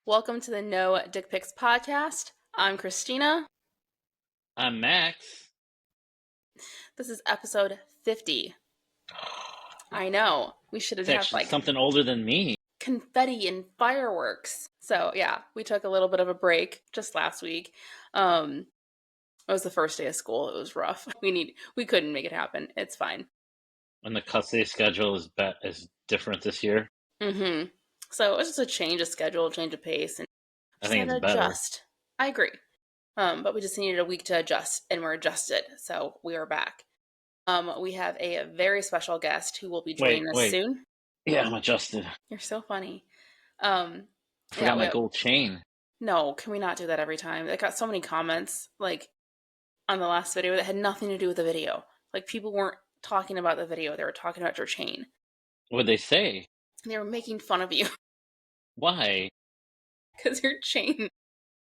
Welcome to the No Dick Pics podcast. I'm Christina. I'm Max. This is episode 50. I know. We should have It's had actually something older than me. confetti and fireworks. So yeah, we took a little bit of a break just last week. It was the first day of school. It was rough. We couldn't make it happen. It's fine. And the custody schedule is different this year. Mm-hmm. So it was just a change of schedule, change of pace, and I just think had to it's better. adjust. I agree. But we just needed a week to adjust, and we're adjusted. So we are back. We have a very special guest who will be joining us soon. Yeah, I'm adjusted. You're so funny. I forgot my gold chain. No, can we not do that every time? I got so many comments, on the last video that had nothing to do with the video. Like, people weren't talking about the video. They were talking about your chain. What'd they say? They were making fun of you. Why? Because your chain.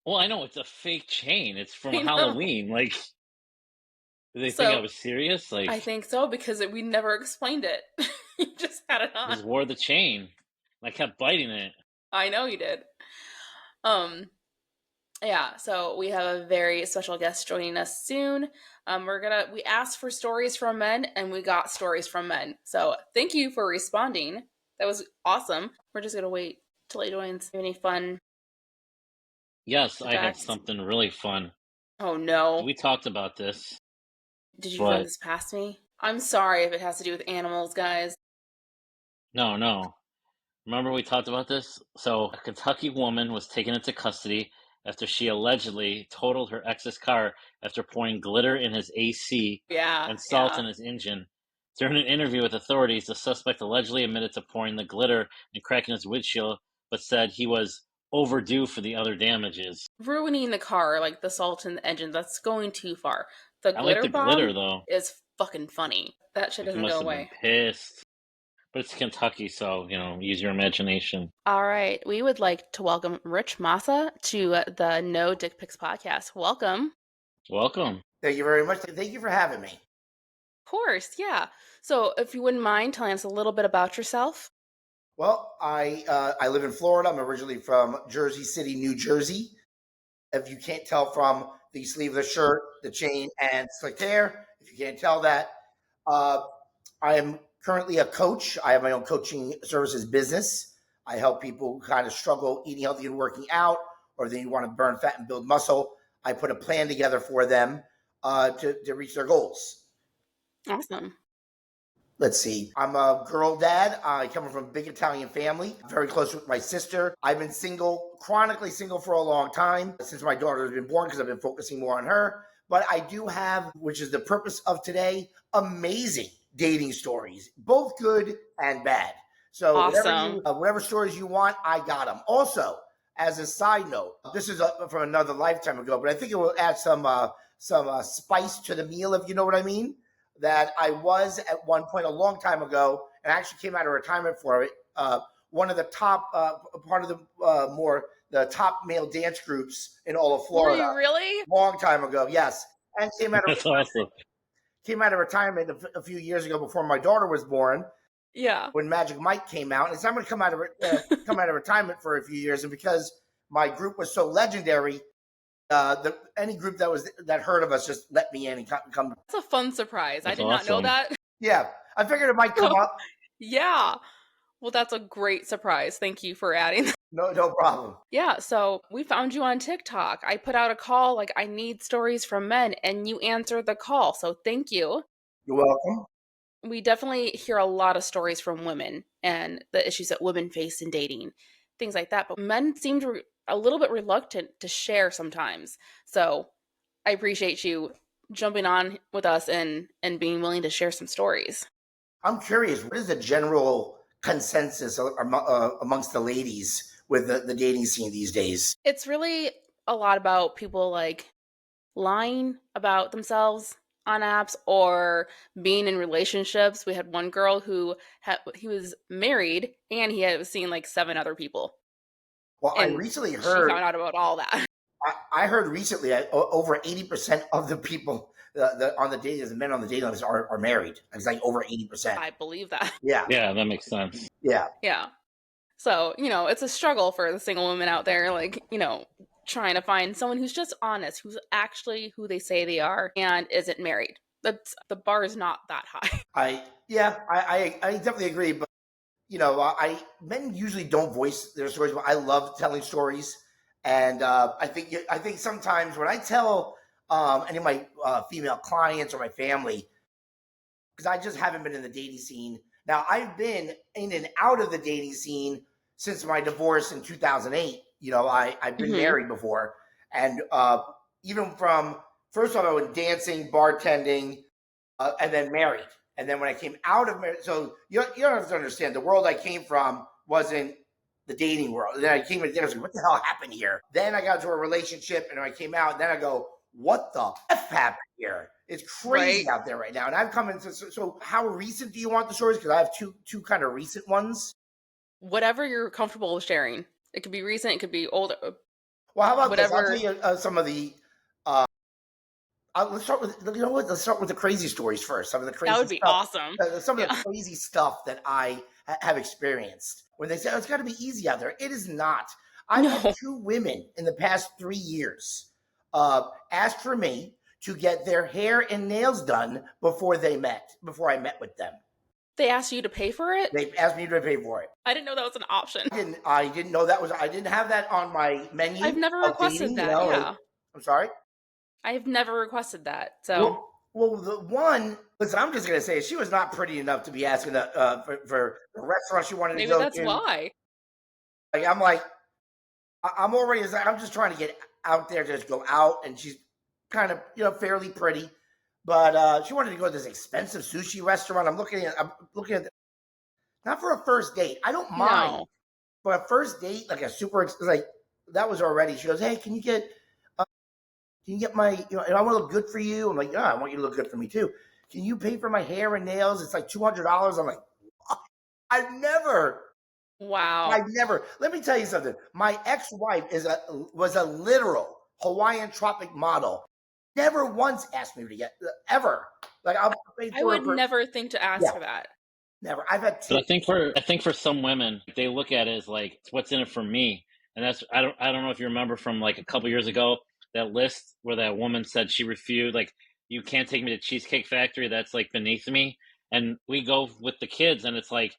Well, I know it's a fake chain. It's from Halloween. Did they think I was serious? I think so, because we never explained it. You just had it on. I just wore the chain. I kept biting it. I know you did. Yeah, so we have a very special guest joining us soon. We asked for stories from men, and we got stories from men. So thank you for responding. That was awesome. We're just gonna wait till he joins. Any fun? Yes, I have something really fun. Oh no. We talked about this. Did you run this past me? I'm sorry if it has to do with animals, guys. No. Remember we talked about this? So a Kentucky woman was taken into custody after she allegedly totaled her ex's car after pouring glitter in his AC and salt in his engine. During an interview with authorities, the suspect allegedly admitted to pouring the glitter and cracking his windshield, but said he was overdue for the other damages. Ruining the car, like the salt in the engine, that's going too far. I like the glitter, though. Is fucking funny. That shit doesn't go away. Been pissed. But it's Kentucky, so, use your imagination. All right. We would like to welcome Rich Massa to the No Dick Pics podcast. Welcome. Welcome. Thank you very much. Thank you for having me. Of course, yeah. So if you wouldn't mind telling us a little bit about yourself. Well, I live in Florida. I'm originally from Jersey City, New Jersey. If you can't tell from the sleeve of the shirt, the chain, and slicked hair, if you can't tell that, I am currently a coach. I have my own coaching services business. I help people who kind of struggle eating healthy and working out, or they want to burn fat and build muscle. I put a plan together for them to reach their goals. Awesome. Let's see. I'm a girl dad. I come from a big Italian family, very close with my sister. I've been single, chronically single for a long time since my daughter has been born because I've been focusing more on her. But I do have, which is the purpose of today, amazing dating stories, both good and bad. So awesome. Whatever stories you want, I got them. Also, as a side note, this is from another lifetime ago, but I think it will add some spice to the meal, if you know what I mean. That I was at one point a long time ago, and I actually came out of retirement for it. One of the top, part of the top male dance groups in all of Florida. Were you really? Long time ago, yes. And came out of That's awesome. Came out of retirement a few years ago before my daughter was born. Yeah. When Magic Mike came out, and so I'm going to come out of retirement for a few years, and because my group was so legendary. Any group that heard of us just let me in and come. That's a fun surprise. I did not know that. Yeah, I figured it might come up. Yeah. Well, that's a great surprise. Thank you for adding that. No problem. Yeah, so we found you on TikTok. I put out a call like I need stories from men, and you answered the call. So thank you. You're welcome. We definitely hear a lot of stories from women and the issues that women face in dating, things like that. But men seem to a little bit reluctant to share sometimes. So I appreciate you jumping on with us and being willing to share some stories. I'm curious, what is the general consensus amongst the ladies with the dating scene these days? It's really a lot about people like lying about themselves on apps or being in relationships. We had one girl who he was married and he was seeing like 7 other people. Well, and I recently heard... She found out about all that. I heard recently over 80% of the people on the dating, the men on the dating list are married. It's like over 80%. I believe that. Yeah. Yeah, that makes sense. Yeah. Yeah. So, it's a struggle for the single women out there, like, trying to find someone who's just honest, who's actually who they say they are and isn't married. The bar is not that high. I definitely agree. But I men usually don't voice their stories, but I love telling stories, and I think sometimes when I tell any of my female clients or my family, because I just haven't been in the dating scene. Now I've been in and out of the dating scene since my divorce in 2008. I've been Hmm. married before, and even from first off, I went dancing, bartending, and then married. And then when I came out of marriage, so you don't have to understand the world I came from wasn't the dating world. And then I came in there, I was like, what the hell happened here? Then I got into a relationship and I came out, and then I go, what the F happened here? It's Right? crazy out there right now. And I've come into, so how recent do you want the stories? Because I have two kind of recent ones. Whatever you're comfortable with sharing. It could be recent, it could be older, Well, how about this? I'll tell whatever. you some of the, let's start with, let's start with the crazy stories first. Some of the That crazy would be stuff, awesome. some of the Yeah. crazy stuff that I have experienced. When they say, oh, it's got to be easy out there, it is not. I've had No. two women in the past 3 years ask for me to get their hair and nails done before I met with them. They asked you to pay for it? They asked me to pay for it. I didn't know that was an option. I didn't know that was. I didn't have that on my I've menu never of requested dating. that. Yeah. I'm sorry. I've never requested that. So Well, the one. Listen, I'm just gonna say she was not pretty enough to be asking for the restaurant she wanted to maybe go that's to. why. Like, I'm already. I'm just trying to get out there, just go out, and she's kind of fairly pretty, but she wanted to go to this expensive sushi restaurant. I'm looking at not for a first date. I don't mind, No. but a first date, like a super like that was already. She goes, hey, can you get my, and I want to look good for you. I'm like, yeah, I want you to look good for me too. Can you pay for my hair and nails? It's like $200. I'm like, what? I've never, Wow. I've never. Let me tell you something. My ex-wife was a literal Hawaiian tropic model. Never once asked me to get ever. Like I'll pay I for would her. never think to ask Yeah, for that. never. I've had But two. I think for some women, they look at it as like, what's in it for me? And that's I don't know if you remember from like a couple years ago that list where that woman said she refused, like, you can't take me to Cheesecake Factory. That's like beneath me. And we go with the kids, and it's like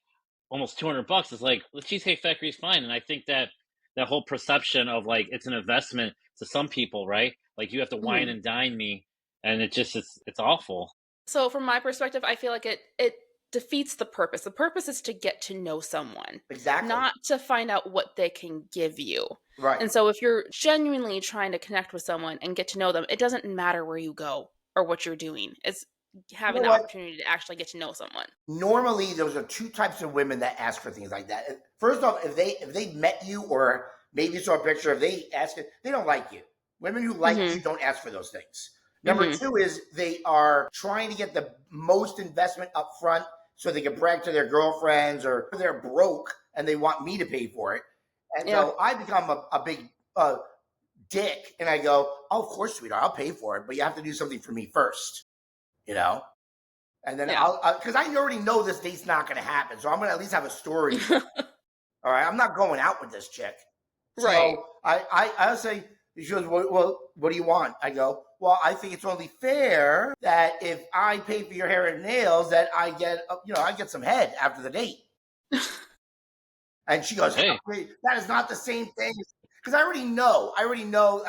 almost $200. It's like the Cheesecake Factory is fine. And I think that that whole perception of like it's an investment to some people, right? Like you have to wine Mhm. and dine me, and it's awful. So from my perspective, I feel like it defeats the purpose. The purpose is to get to know someone, Exactly. not to find out what they can give you. Right. And so if you're genuinely trying to connect with someone and get to know them, it doesn't matter where you go or what you're doing. It's You know having the what? opportunity to actually get to know someone. Normally those are two types of women that ask for things like that. First off, if they met you or maybe saw a picture, if they ask it, they don't like you. Women who like you Mhm. don't ask for those things. Number Mhm. two is they are trying to get the most investment up front so they can brag to their girlfriends, or they're broke and they want me to pay for it. And Yeah. so I become a big dick and I go, oh, of course, sweetheart, I'll pay for it, but you have to do something for me first, you know? And then Yeah. because I already know this date's not going to happen. So I'm going to at least have a story to tell. All right. I'm not going out with this chick. Right. So I'll say, she goes, well, what do you want? I go, well, I think it's only fair that if I pay for your hair and nails, that I get some head after the date. And she goes, Hey, that is not the same thing. Because I already know. I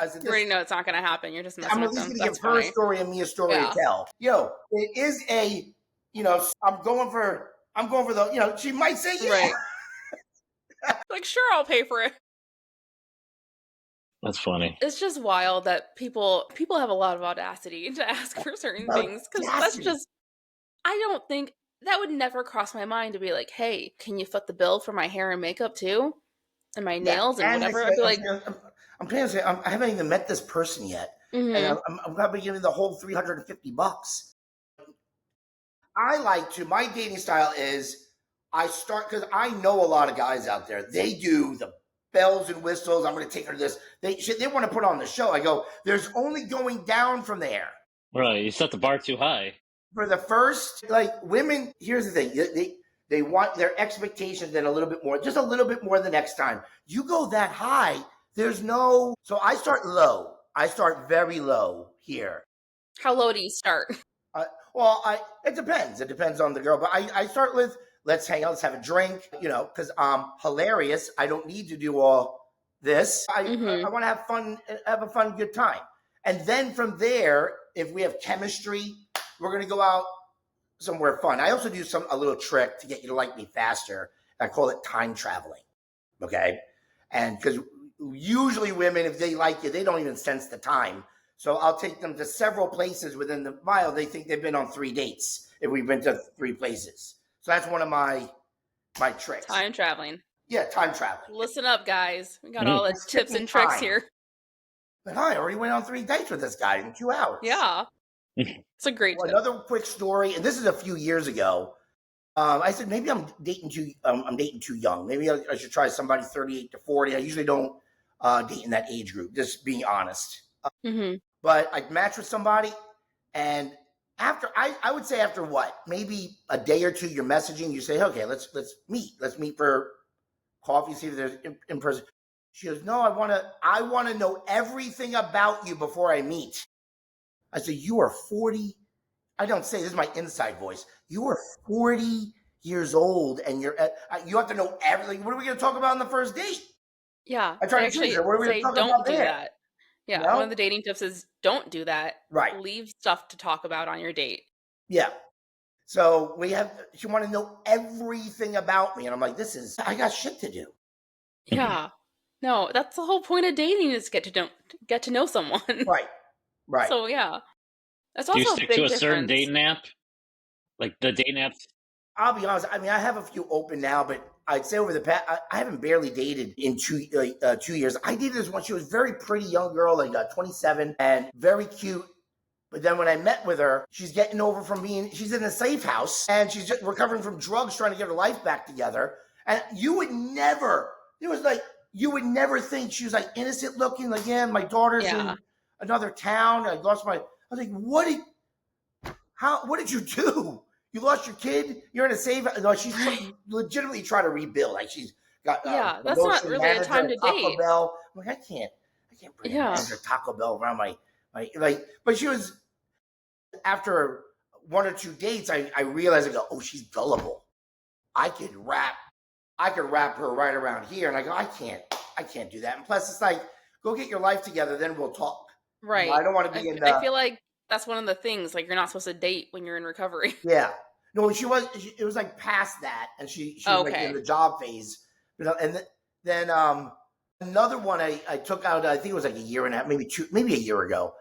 said, You already know it's not going to happen. You're just messing I'm at with least them. going to give That's her a funny. story and me a story to Yeah. tell. It is I'm going for the, she might say yeah. Right. Like, sure, I'll pay for it. that's funny. It's just wild that people have a lot of audacity to ask for certain things, because that's Audacity. just, I don't think that would never cross my mind to be like, hey, can you foot the bill for my hair and makeup too, and my Yeah. nails and And whatever? I'd be like, I'm trying to say, I haven't even met this person yet. And mm-hmm, I'm going to be giving the whole $350. My dating style is I start, because I know a lot of guys out there, they do the bells and whistles. I'm going to take her to this. They want to put on the show. I go, there's only going down from there. Right, you set the bar too high. For the first, like, women, here's the thing. They want their expectations then a little bit more, just a little bit more the next time. You go that high, there's no. So I start low. I start very low here. How low do you start? It depends. It depends on the girl, but I start with let's hang out, let's have a drink, because I'm hilarious. I don't need to do all this. I want to have fun, have a fun, good time, and then from there, if we have chemistry, we're gonna go out somewhere fun. I also do a little trick to get you to like me faster. I call it time traveling. Okay, and because usually women, if they like you, they don't even sense the time. So I'll take them to several places within the mile. They think they've been on 3 dates if we've been to 3 places. So that's one of my tricks. Time traveling. Yeah, time traveling. Listen up, guys. We got all the tips and tricks here. But I already went on 3 dates with this guy in 2 hours. Yeah. It's a great tip. Another quick story, and this is a few years ago. I said maybe I'm dating too young. Maybe I should try somebody 38 to 40. I usually don't date in that age group, just being honest. But I matched with somebody, and after I would say after what, maybe a day or two, you're messaging. You say, okay, let's meet. Let's meet for coffee. See if there's in person. She goes, no, I want to know everything about you before I meet. I said, you are 40. I don't say, this is my inside voice. You are 40 years old, and you have to know everything. What are we going to talk about on the first date? Yeah. I try to change it. What are we going to talk about there? That. Yeah, one of the dating tips is don't do that. Right. Leave stuff to talk about on your date. Yeah. So she wanted to know everything about me. And I'm like, I got shit to do. Yeah. No, that's the whole point of dating is get to know someone. Right. Right. So yeah. That's also do you stick a big to a difference. certain dating app? Like the dating apps? I'll be honest. I mean, I have a few open now, but I'd say over the past, I haven't barely dated in 2 years. I dated this one. She was a very pretty young girl, like 27 and very cute. But then when I met with her, she's getting over from she's in a safe house and she's just recovering from drugs, trying to get her life back together. And you would never think she was like innocent looking. Like, yeah, my daughter's in another town. I was like, what did you do? You lost your kid. You're in a safe. No, she's legitimately trying to rebuild. Like she's got that's not really a time to Taco date. Bell. I'm like, I can't bring a manager Taco Bell around my But she was, after 1 or 2 dates, I realized, I go, oh, she's gullible. I could wrap her right around here, and I go, I can't do that. And plus, it's like, go get your life together, then we'll talk. Right. I don't want to be in. I feel like that's one of the things. Like, you're not supposed to date when you're in recovery. Yeah. No, it was like past that, and she was like in the job phase. And then another one I took out, I think it was like a year and a half, maybe a year ago,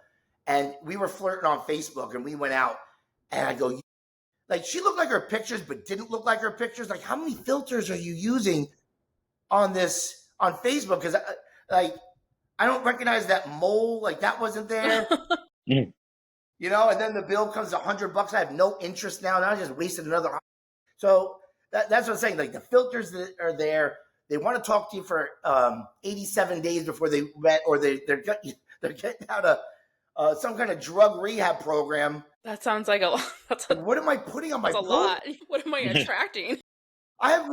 and we were flirting on Facebook, and we went out, and I go, like, she looked like her pictures, but didn't look like her pictures. Like, how many filters are you using on Facebook? Because I don't recognize that mole. Like, that wasn't there. And then the bill comes $100. I have no interest now. Now I just wasted another. So that's what I'm saying. Like, the filters that are there, they want to talk to you for 87 days before they met, or they're getting out of some kind of drug rehab program. That sounds like a lot. What am I putting on my? That's a lot. What am I attracting? I have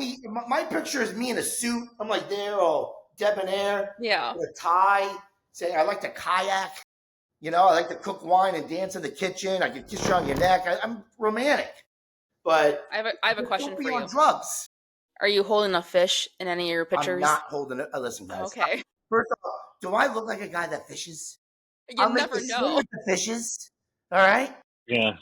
my picture is me in a suit. I'm like there, all debonair. Yeah. With a tie, saying I like to kayak. I like to cook wine and dance in the kitchen. I can kiss you on your neck. I'm romantic. But I have a question for you. On drugs. Are you holding a fish in any of your pictures? I'm not holding it. Listen, guys. Okay. First of all, do I look like a guy that fishes? You never know. With the fishes. All right. Yeah.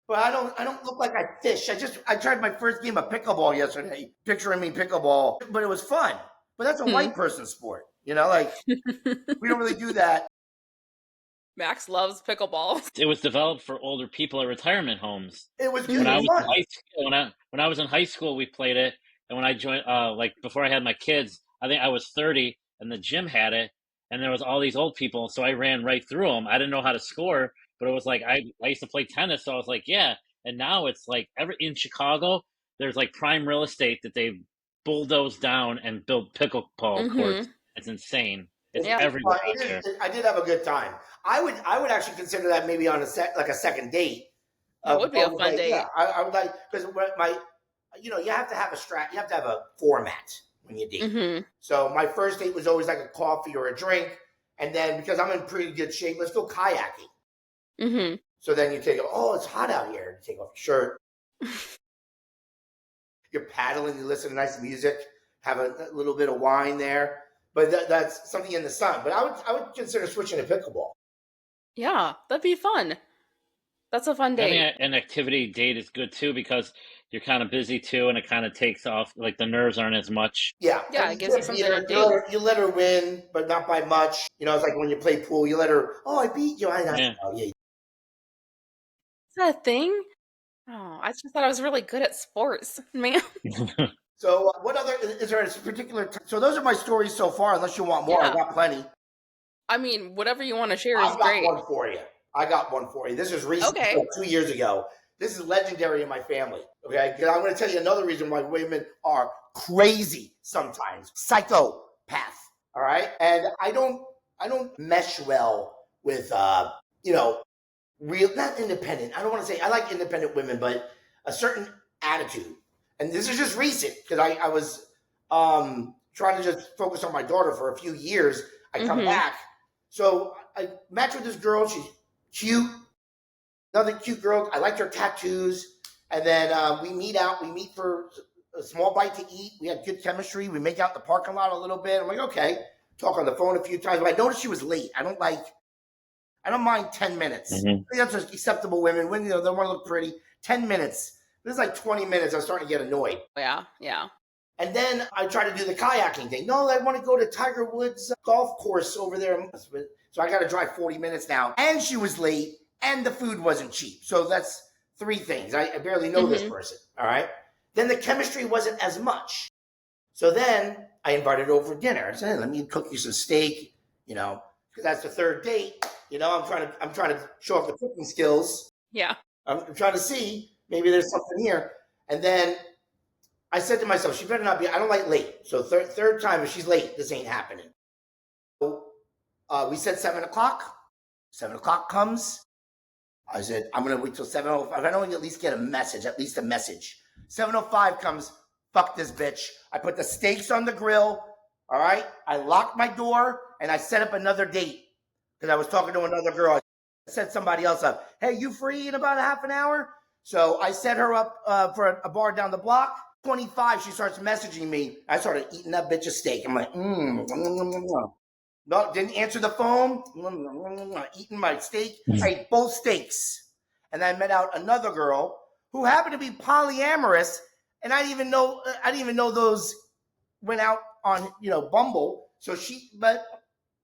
But I don't look like I fish. I tried my first game of pickleball yesterday, picturing me pickleball, but it was fun. But that's a white person sport. Like we don't really do that. Max loves pickleball. It was developed for older people at retirement homes. It was good. When I was in high school, we played it, and when I joined, before I had my kids, I think I was 30, and the gym had it, and there was all these old people, so I ran right through them. I didn't know how to score, but it was like I used to play tennis, so I was like, yeah. And now it's like in Chicago, there's like prime real estate that they've bulldozed down and built pickleball courts. It's insane. It's everywhere out there. I did have a good time. I would actually consider that maybe on a second date. That would be a Going to fun bed. Yeah, date. I would like, because my, you have to have you have to have a format when you date. Mhm. So my first date was always like a coffee or a drink, and then because I'm in pretty good shape, let's go kayaking. Mhm. So then you take, oh, it's hot out here. You take off your shirt. You're paddling. You listen to nice music. Have a little bit of wine there. But that's something in the sun. But I would consider switching to pickleball. Yeah, that'd be fun. That's a fun Having date. an activity date is good too because you're kind of busy too, and it kind of takes off like the nerves aren't as much. Yeah, Yeah, and it you gives you can't beat something to her. do. You let her win, but not by much. It's like when you play pool. You let her. Oh, I beat you. I know. Yeah. Oh, yeah. Is that a thing? Oh, I just thought I was really good at sports, man. So, what other is there a particular? So, those are my stories so far. Unless you want more, I Yeah. got plenty. I mean, whatever you want to share is I've got great. one for you. I got one for you. This is recent, Okay. like 2 years ago. This is legendary in my family. Okay, because I'm going to tell you another reason why women are crazy sometimes, psychopath. All right, and I don't mesh well with real, not independent. I don't want to say I like independent women, but a certain attitude. And this is just recent because I was trying to just focus on my daughter for a few years. I come Mhm. back, so I match with this girl. She's cute, another cute girl. I liked her tattoos, and then we meet out. We meet for a small bite to eat. We had good chemistry. We make out in the parking lot a little bit. I'm like, okay. Talk on the phone a few times, but I noticed she was late. I don't mind 10 minutes. hmm I think that's just acceptable women. When they want to look pretty, 10 minutes. This is like 20 minutes. I was starting to get annoyed. Yeah, yeah. And then I try to do the kayaking thing. No, I want to go to Tiger Woods golf course over there. So I got to drive 40 minutes now. And she was late, and the food wasn't cheap. So that's three things. I barely know this Mhm. person. All right. Then the chemistry wasn't as much. So then I invited her over for dinner. I said, hey, let me cook you some steak, because that's the third date. I'm trying to show off the cooking skills. Yeah. I'm trying to see maybe there's something here. And then I said to myself, she better not be. I don't like late. So third time, if she's late, this ain't happening. So we said 7 o'clock. 7 o'clock comes. I said, I'm gonna wait till 7:05. I don't at least get a message, at least a message. 7:05 comes. Fuck this bitch. I put the steaks on the grill. All right. I locked my door and I set up another date because I was talking to another girl. I set somebody else up. Hey, you free in about a half an hour? So I set her up for a bar down the block. 25, she starts messaging me. I started eating that bitch of steak. I'm like, No, didn't answer the phone. Eating my steak. I ate both steaks. And I met out another girl who happened to be polyamorous, and I didn't even know those went out on Bumble. But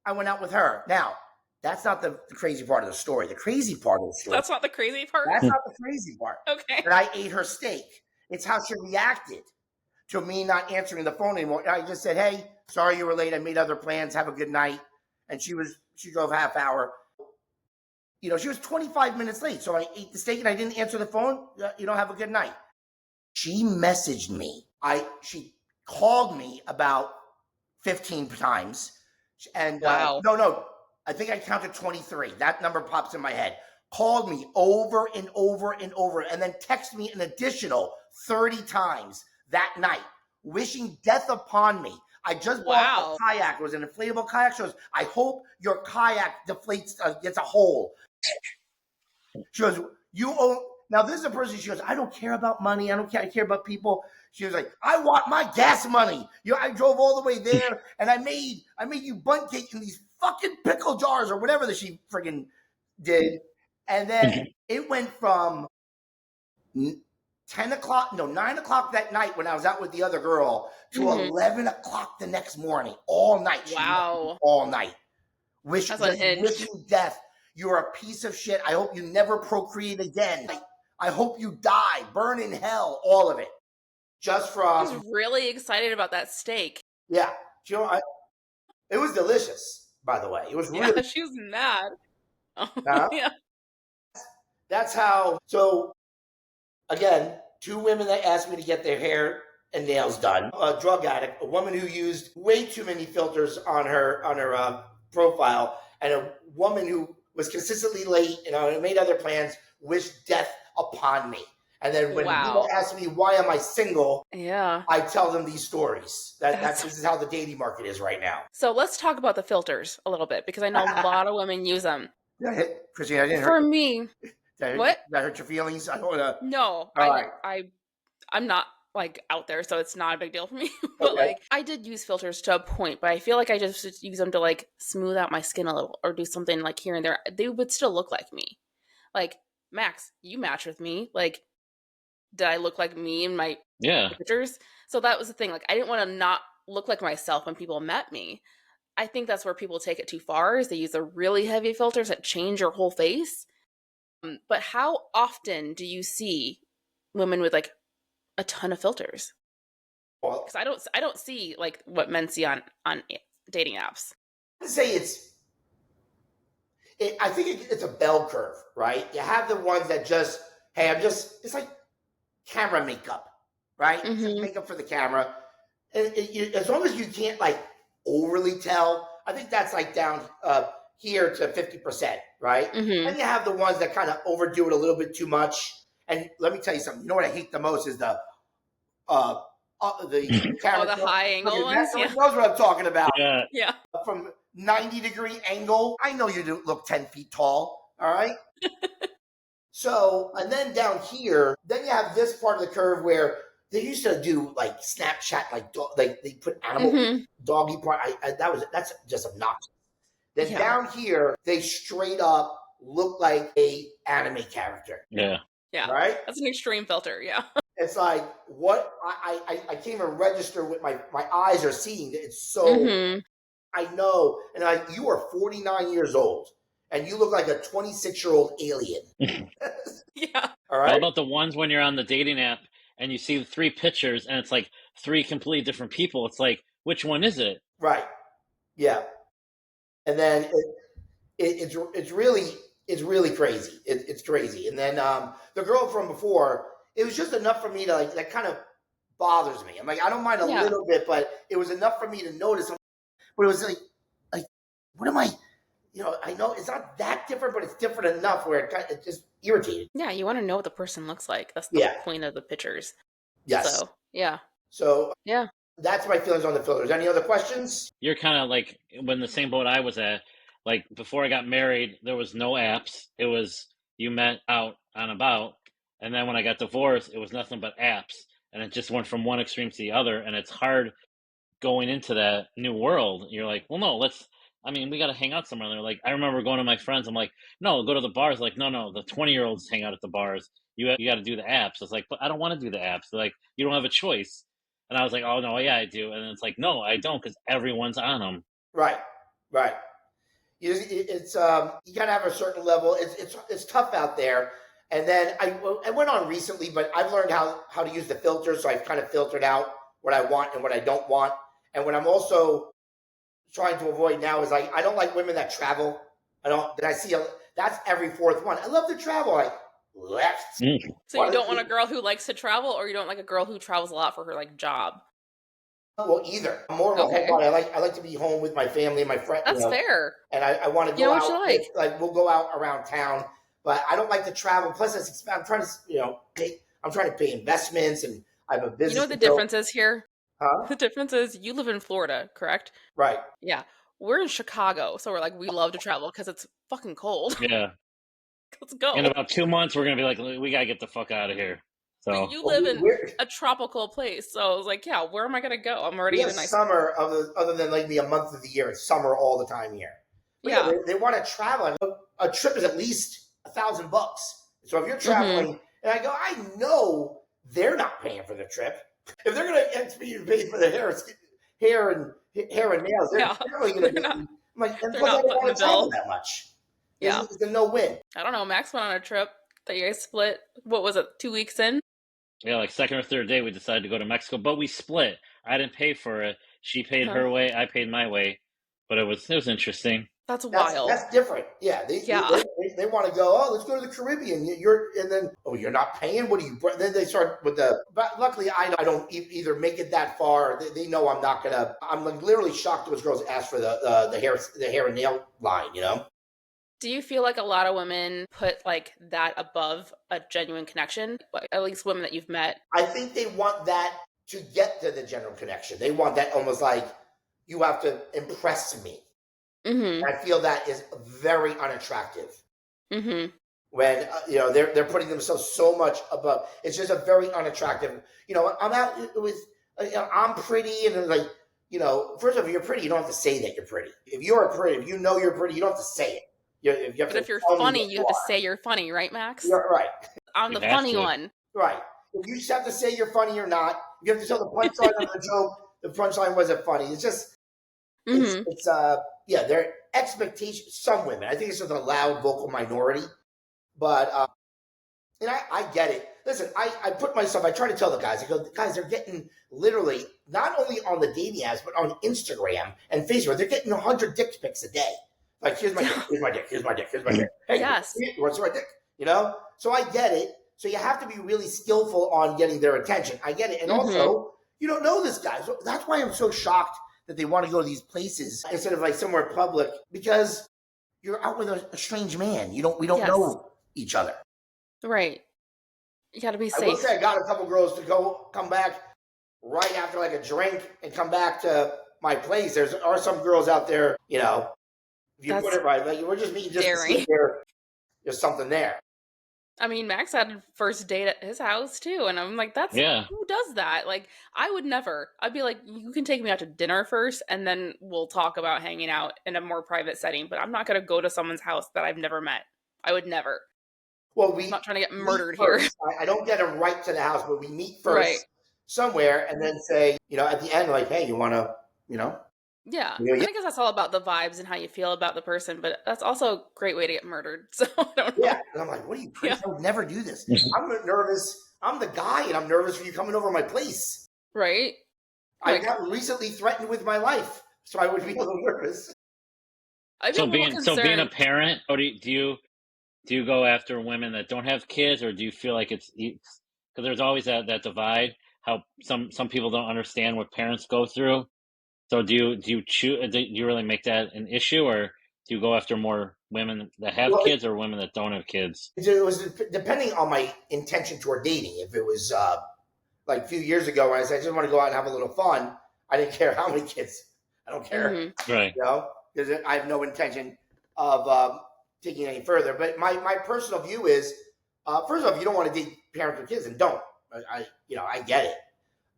I went out with her. Now, that's not the crazy part of the story. The crazy part of the story. That's not the crazy part. That's not the crazy part. Okay. That I ate her steak. It's how she reacted to me not answering the phone anymore. I just said, hey, sorry you were late. I made other plans. Have a good night. And she drove half hour. She was 25 minutes late. So I ate the steak and I didn't answer the phone. Have a good night. She messaged me. She called me about 15 times. And Wow. no, I think I counted 23. That number pops in my head. Called me over and over and over, and then texted me an additional 30 times that night, wishing death upon me. I just bought a kayak. It was an inflatable kayak. She goes, I hope your kayak deflates, gets a hole. She goes, you own. Now, this is a person, she goes, I don't care about money. I care about people. She was like, I want my gas money. I drove all the way there, and I made you bunt cake in these fucking pickle jars or whatever that she friggin' did. And then it went from 9 o'clock that night when I was out with the other girl to 11 o'clock the next morning, all night. Wow. All night. That's unhinged. Wishing death. You're a piece of shit. I hope you never procreate again. I hope you die, burn in hell, all of it. Just from. I was really excited about that steak. Yeah. It was delicious, by the way. It was really. Yeah, she was mad. Yeah. That's how. So, again, two women that asked me to get their hair and nails done. A drug addict, a woman who used way too many filters on her profile, and a woman who was consistently late and made other plans, wished death upon me. And then when people Wow. ask me, why am I single? Yeah. I tell them these stories. This is how the dating market is right now. So let's talk about the filters a little bit because I know a lot of women use them. Christina, I didn't For hurt. me, what? That hurt your feelings? I don't want to. No, All right. I'm not like out there, so it's not a big deal for me. But Okay. like I did use filters to a point, but I feel like I just use them to like smooth out my skin a little or do something like here and there. They would still look like me. Like, Max, you match with me. Like, did I look like me in my Yeah. pictures? So that was the thing. Like, I didn't want to not look like myself when people met me. I think that's where people take it too far is they use the really heavy filters that change your whole face. But how often do you see women with like a ton of filters? Well, Because I don't see like what men see on dating apps. I'd say I think it's a bell curve, right? You have the ones that just, hey, it's like camera makeup, right? It's just makeup for the camera. And as long as you can't like overly tell, I think that's like down here to 50%, right? And you have the ones that kind of overdo it a little bit too much. And let me tell you something. You know what I hate the most is the camera. Oh, the high angle ones? Yeah. Knows what I'm talking about. Yeah. Yeah. From 90-degree angle. I know you do look 10 feet tall. All right. So, and then down here, then you have this part of the curve where they used to do like Snapchat, like they put animal doggy part. That's just obnoxious. Then down here, they straight up look like a anime character. Yeah. Yeah. Right? That's an extreme filter. Yeah. It's like what I can't even register what my eyes are seeing. It's so I know. And you are 49 years old and you look like a 26-year-old alien. Yeah. All right. How about the ones when you're on the dating app and you see the 3 pictures and it's like 3 completely different people? It's like, which one is it? Right. Yeah. And then it's really crazy. It's crazy. And then the girl from before, it was just enough for me to like, that kind of bothers me. I'm like, I don't mind a little bit, but it was enough for me to notice. But it was like, what am I? You know, I know it's not that different, but it's different enough where it just irritated. Yeah, you want to know what the person looks like. That's the point of the pictures. Yes. So, yeah. So, yeah. That's my feelings on the filters. Any other questions? You're kind of like when the same boat I was at. Like before I got married, there was no apps. It was you met out on about. And then when I got divorced, it was nothing but apps. And it just went from one extreme to the other. And it's hard going into that new world. You're like, well, no, we got to hang out somewhere. And they're like, I remember going to my friends. I'm like, no, go to the bars. Like, no, the 20-year-olds hang out at the bars. You got to do the apps. It's like, but I don't want to do the apps. They're like, you don't have a choice. And I was like, oh, no, yeah, I do. And it's like, no, I don't, because everyone's on them. Right. It's you got to have a certain level. It's tough out there. And then I went on recently, but I've learned how to use the filter. So I've kind of filtered out what I want and what I don't want. And what I'm also trying to avoid now is I don't like women that travel. That's every fourth one. I love to travel. Like left. So you don't want a girl who likes to travel, or you don't like a girl who travels a lot for her like job? Well, either. I'm more of a homebody. I like to be home with my family and my friends. That's fair. And I want to go out. What you like we'll go out around town, but I don't like to travel. Plus, I'm trying to pay investments, and I have a business. You know what the difference is here? Huh? The difference is you live in Florida, correct? Right. Yeah. We're in Chicago, so we're like, we love to travel because it's fucking cold. Yeah. Let's go. In about 2 months, we're going to be like, we got to get the fuck out of here. So but you live in a tropical place. So I was like, yeah, where am I going to go? I'm already in a nice summer, other than like a month of the year. It's summer all the time here. But they want to travel. A trip is at least $1,000. So if you're traveling, and I go, I know they're not paying for the trip. If they're going to expect you to pay for the hair and nails, they're definitely going to be. I'm like, and plus I don't want to travel that much. Yeah. It's a no-win. I don't know. Max went on a trip that you guys split. What was it, 2 weeks in? Yeah, like second or third day, we decided to go to Mexico, but we split. I didn't pay for it. She paid her way. I paid my way. But it was interesting. That's wild. That's different. Yeah. They want to go, let's go to the Caribbean. And then, you're not paying? What do you, then they start with but luckily I don't either make it that far. They know I'm not going to, I'm like literally shocked those girls ask for the hair and nail line, Do you feel like a lot of women put like that above a genuine connection? Like, at least women that you've met. I think they want that to get to the general connection. They want that almost like you have to impress me. Mm-hmm. I feel that is very unattractive. Mm-hmm. When they're putting themselves so much above. It's just a very unattractive. I'm out with. I'm pretty, and like first of all, if you're pretty, you don't have to say that you're pretty. If you're pretty, if you know you're pretty, you don't have to say it. You have But to if you're tell me funny, what you you have to are. say you're funny, right, Max? You're right. I'm You the have funny to. one. Right. If you just have to say you're funny or not, you have to tell the punchline of the joke. The punchline wasn't funny. It's just Mm-hmm. it's their expectations. Some women, I think it's just a loud vocal minority, but and I get it. Listen, I put myself, I try to tell the guys, I go, guys, they're getting literally, not only on the dating apps, but on Instagram and Facebook, they're getting 100 dick pics a day. Like, here's my dick, here's my dick, here's my dick, here's my dick. Hey, Yes. what's my dick? So I get it. So you have to be really skillful on getting their attention. I get it. And also, you don't know this guy. So that's why I'm so shocked that they want to go to these places instead of like somewhere public, because you're out with a strange man. We don't know each other. Right. You got to be I will safe. say I got a couple girls to come back right after like a drink and come back to my place. There are some girls out there, if you put it right, like we're just meeting just to see if there's something there. I mean, Max had a first date at his house too, and I'm like, who does that? Like, I would never. I'd be like, you can take me out to dinner first, and then we'll talk about hanging out in a more private setting. But I'm not going to go to someone's house that I've never met. I would never. Well, I'm not trying to get murdered first. here. I don't get them right to the house, but we meet first somewhere, and then say, at the end, like, hey, you want to, Yeah. And I guess that's all about the vibes and how you feel about the person, but that's also a great way to get murdered. So I don't know. Yeah. And I'm like, what are you crazy? I would never do this. I'm nervous. I'm the guy, and I'm nervous for you coming over my place. Right. I got recently threatened with my life, so I would be a little nervous. So being a parent, or do you go after women that don't have kids, or do you feel like it's because there's always that divide? How some people don't understand what parents go through. So do you really make that an issue, or do you go after more women that have kids or women that don't have kids? It was depending on my intention toward dating. If it was like a few years ago when I said I just want to go out and have a little fun, I didn't care how many kids. I don't care, right? Because I have no intention of taking any further. But my personal view is, first off, you don't want to date parents with kids, and don't. I get it.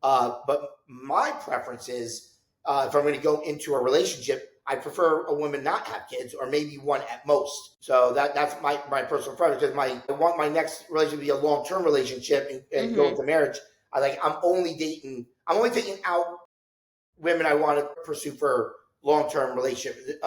But my preference is, if I'm going to go into a relationship, I prefer a woman not have kids, or maybe one at most. So that's my personal preference, because I want my next relationship to be a long-term relationship and go into marriage. I'm only taking out women I want to pursue for long-term relationship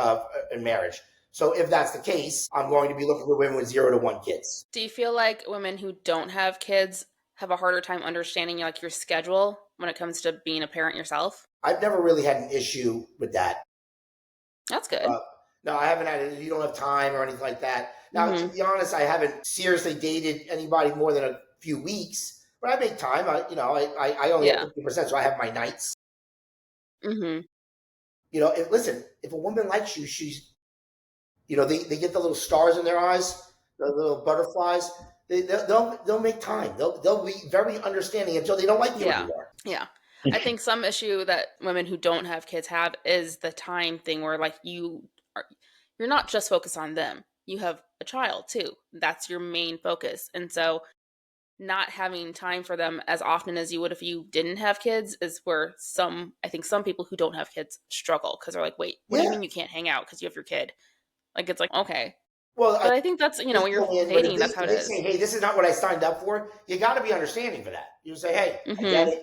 and marriage. So if that's the case, I'm going to be looking for women with 0 to 1 kids. Do you feel like women who don't have kids have a harder time understanding like your schedule when it comes to being a parent yourself? I've never really had an issue with that. That's good. No, I haven't had it. You don't have time or anything like that. Now, to be honest, I haven't seriously dated anybody more than a few weeks, but I make time. I only have 50%, so I have my nights. Listen, if a woman likes you, she's, they get the little stars in their eyes, the little butterflies. They'll make time. They'll be very understanding until they don't like you anymore. Yeah. I think some issue that women who don't have kids have is the time thing, where like you're not just focused on them. You have a child too. That's your main focus. And so not having time for them as often as you would if you didn't have kids is where I think some people who don't have kids struggle, because they're like, wait, what do you mean you can't hang out because you have your kid? Like, it's like, okay. Well, but I think that's, when you're dating, that's how it is. Say, hey, this is not what I signed up for. You got to be understanding for that. You say, hey, I get it.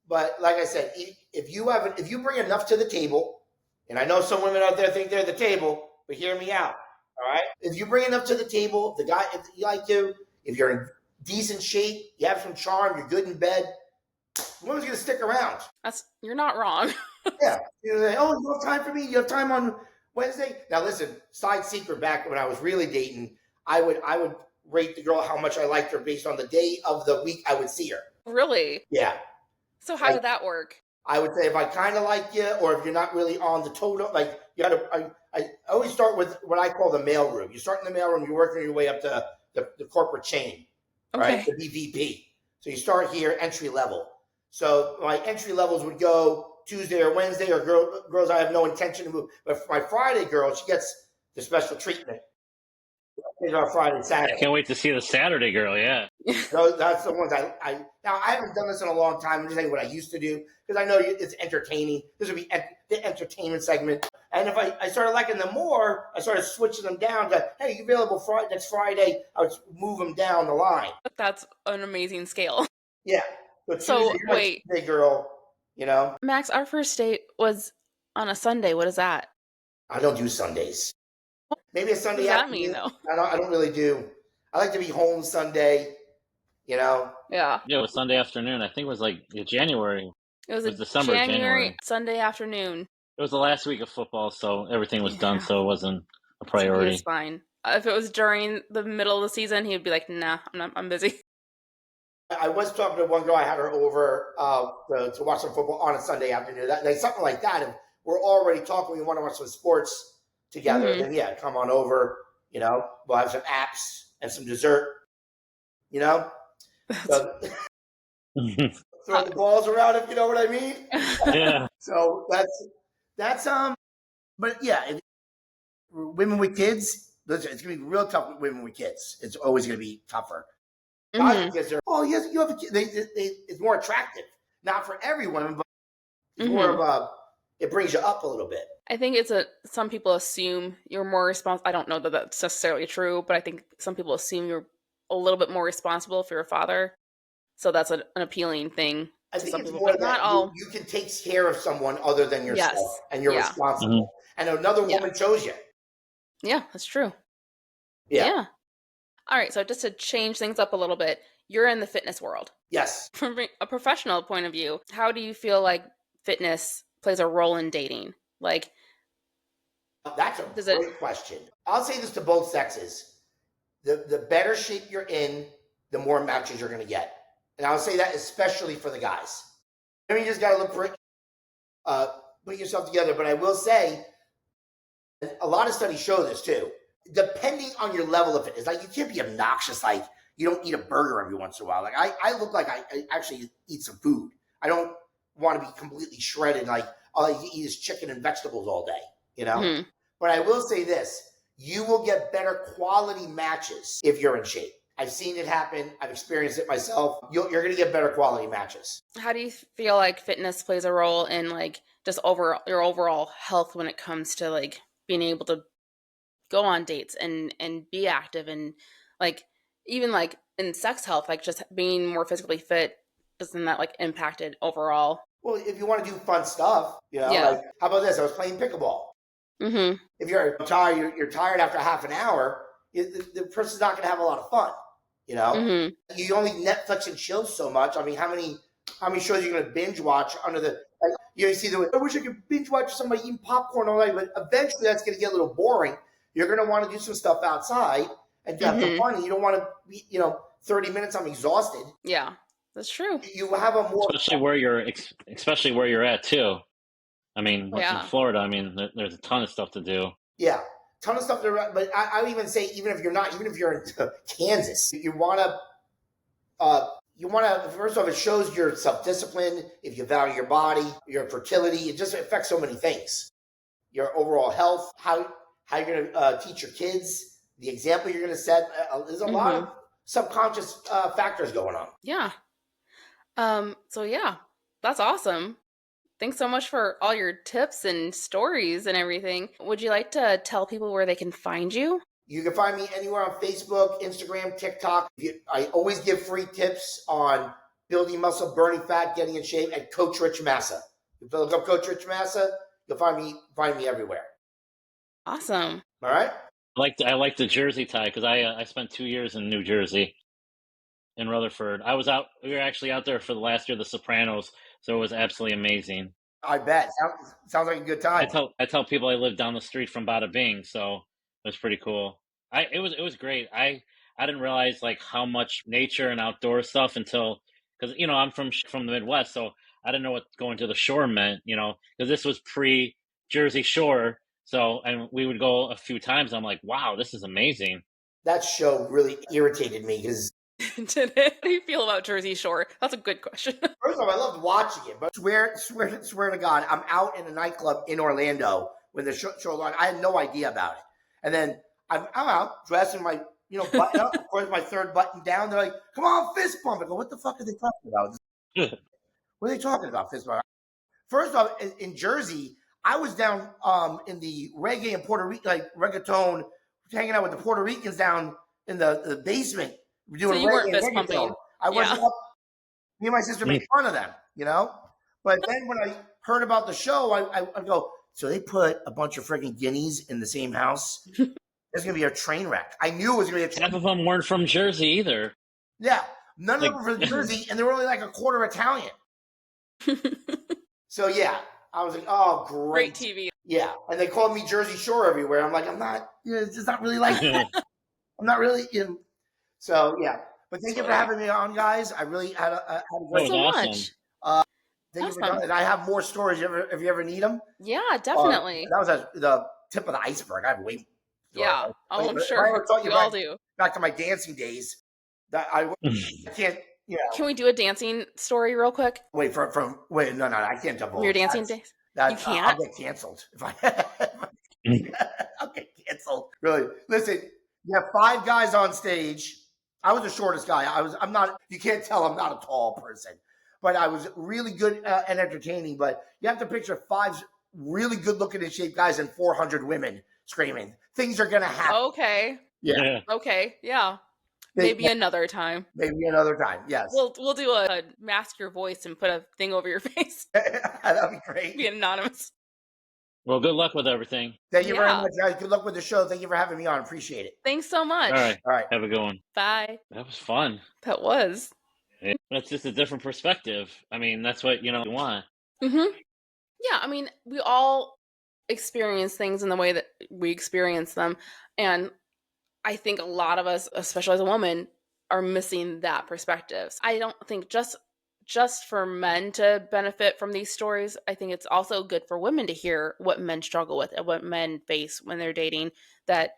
But like I said, if you bring enough to the table, and I know some women out there think they're the table, but hear me out. All right. If you bring enough to the table, the guy, if you like you, if you're in decent shape, you have some charm, you're good in bed, the woman's going to stick around. You're not wrong. Yeah. You have time for me? You have time on Wednesday? Now listen, side secret, back when I was really dating, I would rate the girl how much I liked her based on the day of the week I would see her. Really? Yeah. So how did that work? I would say if I kind of like you, or if you're not really on the total, like you got to. I always start with what I call the mailroom. You start in the mailroom, you're working your way up to the corporate chain, right? Okay. The BVP. So you start here, entry level. So my entry levels would go Tuesday or Wednesday, or girls I have no intention to move. But for my Friday girl, she gets the special treatment. On Friday and I Saturday. can't wait to see the Saturday girl. Yeah. That's the ones I now I haven't done this in a long time. I'm just saying what I used to do because I know it's entertaining. This would be the entertainment segment. And if I started liking them more, I started switching them down to, hey, you available Friday, next Friday? I would move them down the line. That's an amazing scale. Yeah. So Tuesday, you're my wait, Tuesday girl, you know? Max, our first date was on a Sunday. What is that? I don't do Sundays. Maybe a What Sunday does that mean, afternoon. though? I don't really do. I like to be home Sunday, you know? Yeah. Yeah, it was Sunday afternoon. I think it was like January. It was It a was December, January January. Sunday afternoon. It was the last week of football, so everything was done, Yeah. so it wasn't a So he was priority. fine. If it was during the middle of the season, he would be like, nah, I'm busy. I was talking to one girl. I had her over to watch some football on a Sunday afternoon. Something like that. If we're already talking, we want to watch some sports together. Mhm. Then yeah, come on over. You know, we'll have some apps and some dessert. You know, so throw the balls around if you know what I mean. Yeah. So that's But yeah, women with kids. Listen, it's gonna be real tough with women with kids. It's always gonna be tougher. Guys Mhm. with kids are, oh, yes, you have a kid. It's more attractive. Not for everyone, but it's more Mhm. of a, it brings you up a little bit. I think some people assume you're more responsible. I don't know that that's necessarily true, but I think some people assume you're a little bit more responsible if you're a father. So that's an appealing thing I to think some it's people, more but not that you all. you can take care of someone other than yourself, Yes. and you're Yeah. Mhm. responsible. And another Yeah. woman chose you. Yeah, that's true. Yeah. Yeah. All right, so just to change things up a little bit, you're in the fitness world. Yes. From a professional point of view, how do you feel like fitness plays a role in dating? Like, That's a does it? great question. I'll say this to both sexes. The better shape you're in, the more matches you're going to get. And I'll say that especially for the guys. I mean, you just got to look for it, put yourself together. But I will say, a lot of studies show this too. Depending on your level of fitness, like you can't be obnoxious, like you don't eat a burger every once in a while. Like I look like I actually eat some food. I don't want to be completely shredded, like all I eat is chicken and vegetables all day, you know? Mhm. But I will say this, you will get better quality matches if you're in shape. I've seen it happen. I've experienced it myself. You're going to get better quality matches. How do you feel like fitness plays a role in like just your overall health when it comes to like being able to go on dates and be active and like even like in sex health, like just being more physically fit, doesn't that like impact it overall? Well, if you want to do fun stuff, Yeah. like how about this? I was playing pickleball. Mhm. If you're tired after half an hour, the person's not going to have a lot of fun. You know, Mhm. you only Netflix and chill so much. I mean, how many shows are you going to binge watch under the? Like, see I wish I could binge watch somebody eating popcorn all night, but eventually that's going to get a little boring. You're going to want to do some stuff outside and have some Mhm. fun. And you don't want to be, 30 minutes. I'm exhausted. Yeah. That's true. You have a more Especially where you're at too. I mean, in Yeah. Florida, I mean, there's a ton of stuff to do. Yeah, ton of stuff. But I would even say even if you're in Kansas, you want to first off, it shows your self-discipline. If you value your body, your fertility, it just affects so many things. Your overall health, how you're going to teach your kids, the example you're going to set. There's a lot of Mhm. subconscious factors going on. Yeah. So yeah, that's awesome. Thanks so much for all your tips and stories and everything. Would you like to tell people where they can find you? You can find me anywhere on Facebook, Instagram, TikTok. I always give free tips on building muscle, burning fat, getting in shape, and Coach Rich Massa. If you look up Coach Rich Massa, you'll find me everywhere. Awesome. All right. I like the Jersey tie because I spent 2 years in New Jersey in Rutherford. We were actually out there for the last year of The Sopranos, so it was absolutely amazing. I bet. Sounds like a good I time. tell people I live down the street from Bada Bing, so it was pretty cool. It was great. I didn't realize like how much nature and outdoor stuff until because I'm from the Midwest, so I didn't know what going to the shore meant. Because this was pre Jersey Shore, So, and we would go a few times. I'm like, wow, this is amazing. That show really irritated me because Did it? How do you feel about Jersey Shore? That's a good question. first of all, I loved watching it, but swear to God, I'm out in a nightclub in Orlando when the show launched. I had no idea about it, and then I'm out dressing my button up. Of course, my third button down. They're like, "Come on, fist bump." I go, "What the fuck are they talking about? What are they talking about, fist bump?" First off, in Jersey, I was down in the reggae and Puerto Rican, like reggaeton, hanging out with the Puerto Ricans down in the basement So doing you weren't reggae and fist reggaeton. pumping. I wasn't Yeah. up. Me and my sister made fun of them, But then when I heard about the show, I go, so they put a bunch of freaking guineas in the same house. There's gonna be a train wreck. I knew it was gonna be a train. Half of them weren't from Jersey either. Yeah, none of Like- them were from Jersey, and they were only like a quarter Italian. So yeah, I was like, oh, Great TV. Yeah, and they called me Jersey Shore everywhere. I'm like, I'm not. It's just not really like. I'm not really in. So yeah, but thank you for having me on, guys. I really had a great. was so awesome. much. Thank you for coming. And I have more stories if you ever need them. Yeah, definitely. That was the tip of the iceberg. I have way. Yeah. Oh, I'm sure. We all do. Back to my dancing days. That I can't. Can we do a dancing story real quick? No, I can't double. Your dancing days? You can't? I'll get canceled if I. I'll get canceled. Really? Listen, you have 5 guys on stage. I was the shortest guy. I'm not. You can't tell I'm not a tall person, but I was really good and entertaining. But you have to picture 5 really good looking in shape guys and 400 women screaming. Things are gonna happen. Okay. Yeah. Okay. Yeah. Maybe another time. Maybe another time. Yes. We'll do a mask your voice and put a thing over your face. That'd be great. Be anonymous. Well, good luck with everything. Thank you very much, guys. Good luck with the show. Thank you for having me on. Appreciate it. Thanks so much. All right. Have a good one. Bye. That was fun. That was. Yeah. That's just a different perspective. I mean, that's what you want. Mm-hmm. Yeah, I mean, we all experience things in the way that we experience them, and I think a lot of us, especially as a woman, are missing that perspective. I don't think just for men to benefit from these stories. I think it's also good for women to hear what men struggle with and what men face when they're dating. That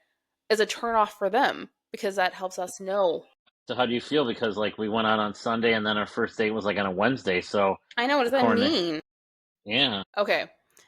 is a turnoff for them because that helps us know. So how do you feel? Because we went out on Sunday and then our first date was on a Wednesday. So I know, what does that mean? Yeah. Okay.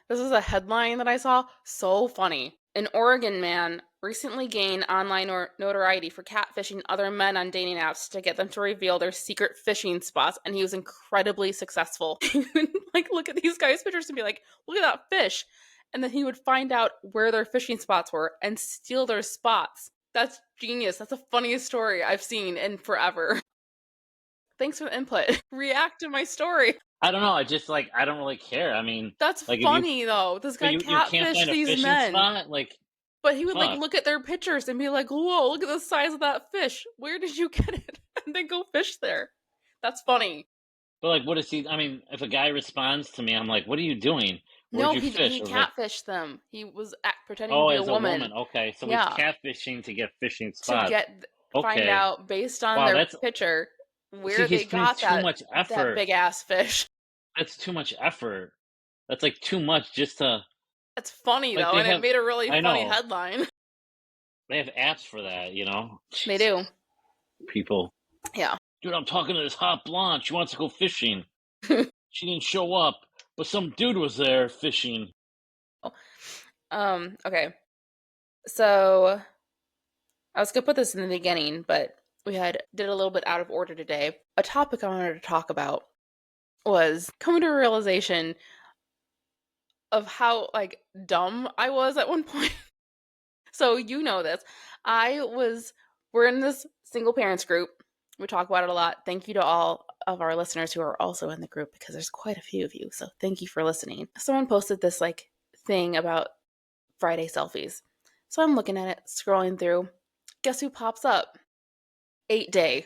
This is a headline that I saw. So funny. An Oregon man recently gained online notoriety for catfishing other men on dating apps to get them to reveal their secret fishing spots, and he was incredibly successful. He would look at these guys' pictures and be like, look at that fish. And then he would find out where their fishing spots were and steal their spots. That's genius. That's the funniest story I've seen in forever. Thanks for the input. React to my story. I don't know. I just I don't really care. I mean, that's funny though. This guy catfished these men. Spot? But he would look at their pictures and be like, "Whoa, look at the size of that fish. Where did you get it?" And then go fish there. That's funny. But what is he? I mean, if a guy responds to me, I'm like, "What are you doing? Where'd you fish?" He catfished them. He was pretending to be a woman. Okay, so he's catfishing to get fishing spots. To find out based on their picture where they got that big ass fish. That's too much effort. That's too much just to. That's funny though, and it made a really funny headline. They have apps for that, They do. People. Yeah. Dude, I'm talking to this hot blonde. She wants to go fishing. She didn't show up, but some dude was there fishing. Okay. So I was gonna put this in the beginning, but we did a little bit out of order today. A topic I wanted to talk about was coming to a realization of how dumb I was at one point. So this. We're in this single parents group. We talk about it a lot. Thank you to all of our listeners who are also in the group because there's quite a few of you. So thank you for listening. Someone posted this thing about Friday selfies. So I'm looking at it, scrolling through. Guess who pops up? 8-Day.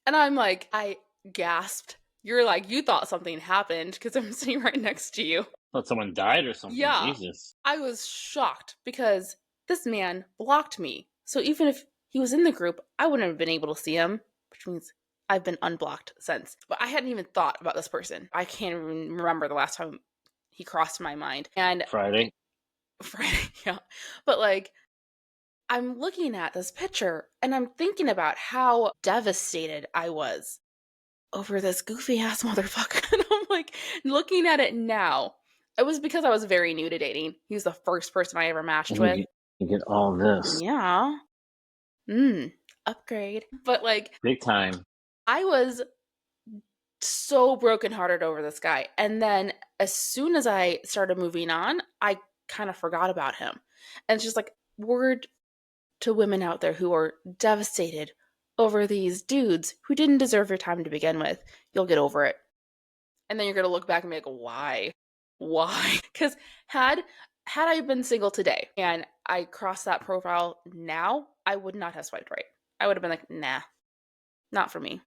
And I gasped. You're you thought something happened because I'm sitting right next to you. Thought someone died or something. Yeah. Jesus. I was shocked because this man blocked me. So even if he was in the group, I wouldn't have been able to see him, which means I've been unblocked since. But I hadn't even thought about this person. I can't even remember the last time he crossed my mind. And Friday. Friday, yeah. But like, I'm looking at this picture and I'm thinking about how devastated I was over this goofy ass motherfucker. And I'm like, looking at it now, it was because I was very new to dating. He was the first person I ever matched And with. you get all this. Yeah. Upgrade. But like, Big time. I was so brokenhearted over this guy. And then as soon as I started moving on, I kind of forgot about him. And it's just like, word to women out there who are devastated over these dudes who didn't deserve your time to begin with. You'll get over it. And then you're going to look back and be like, why? Why? Because had I been single today and I crossed that profile now, I would not have swiped right. I would have been like, nah, not for me.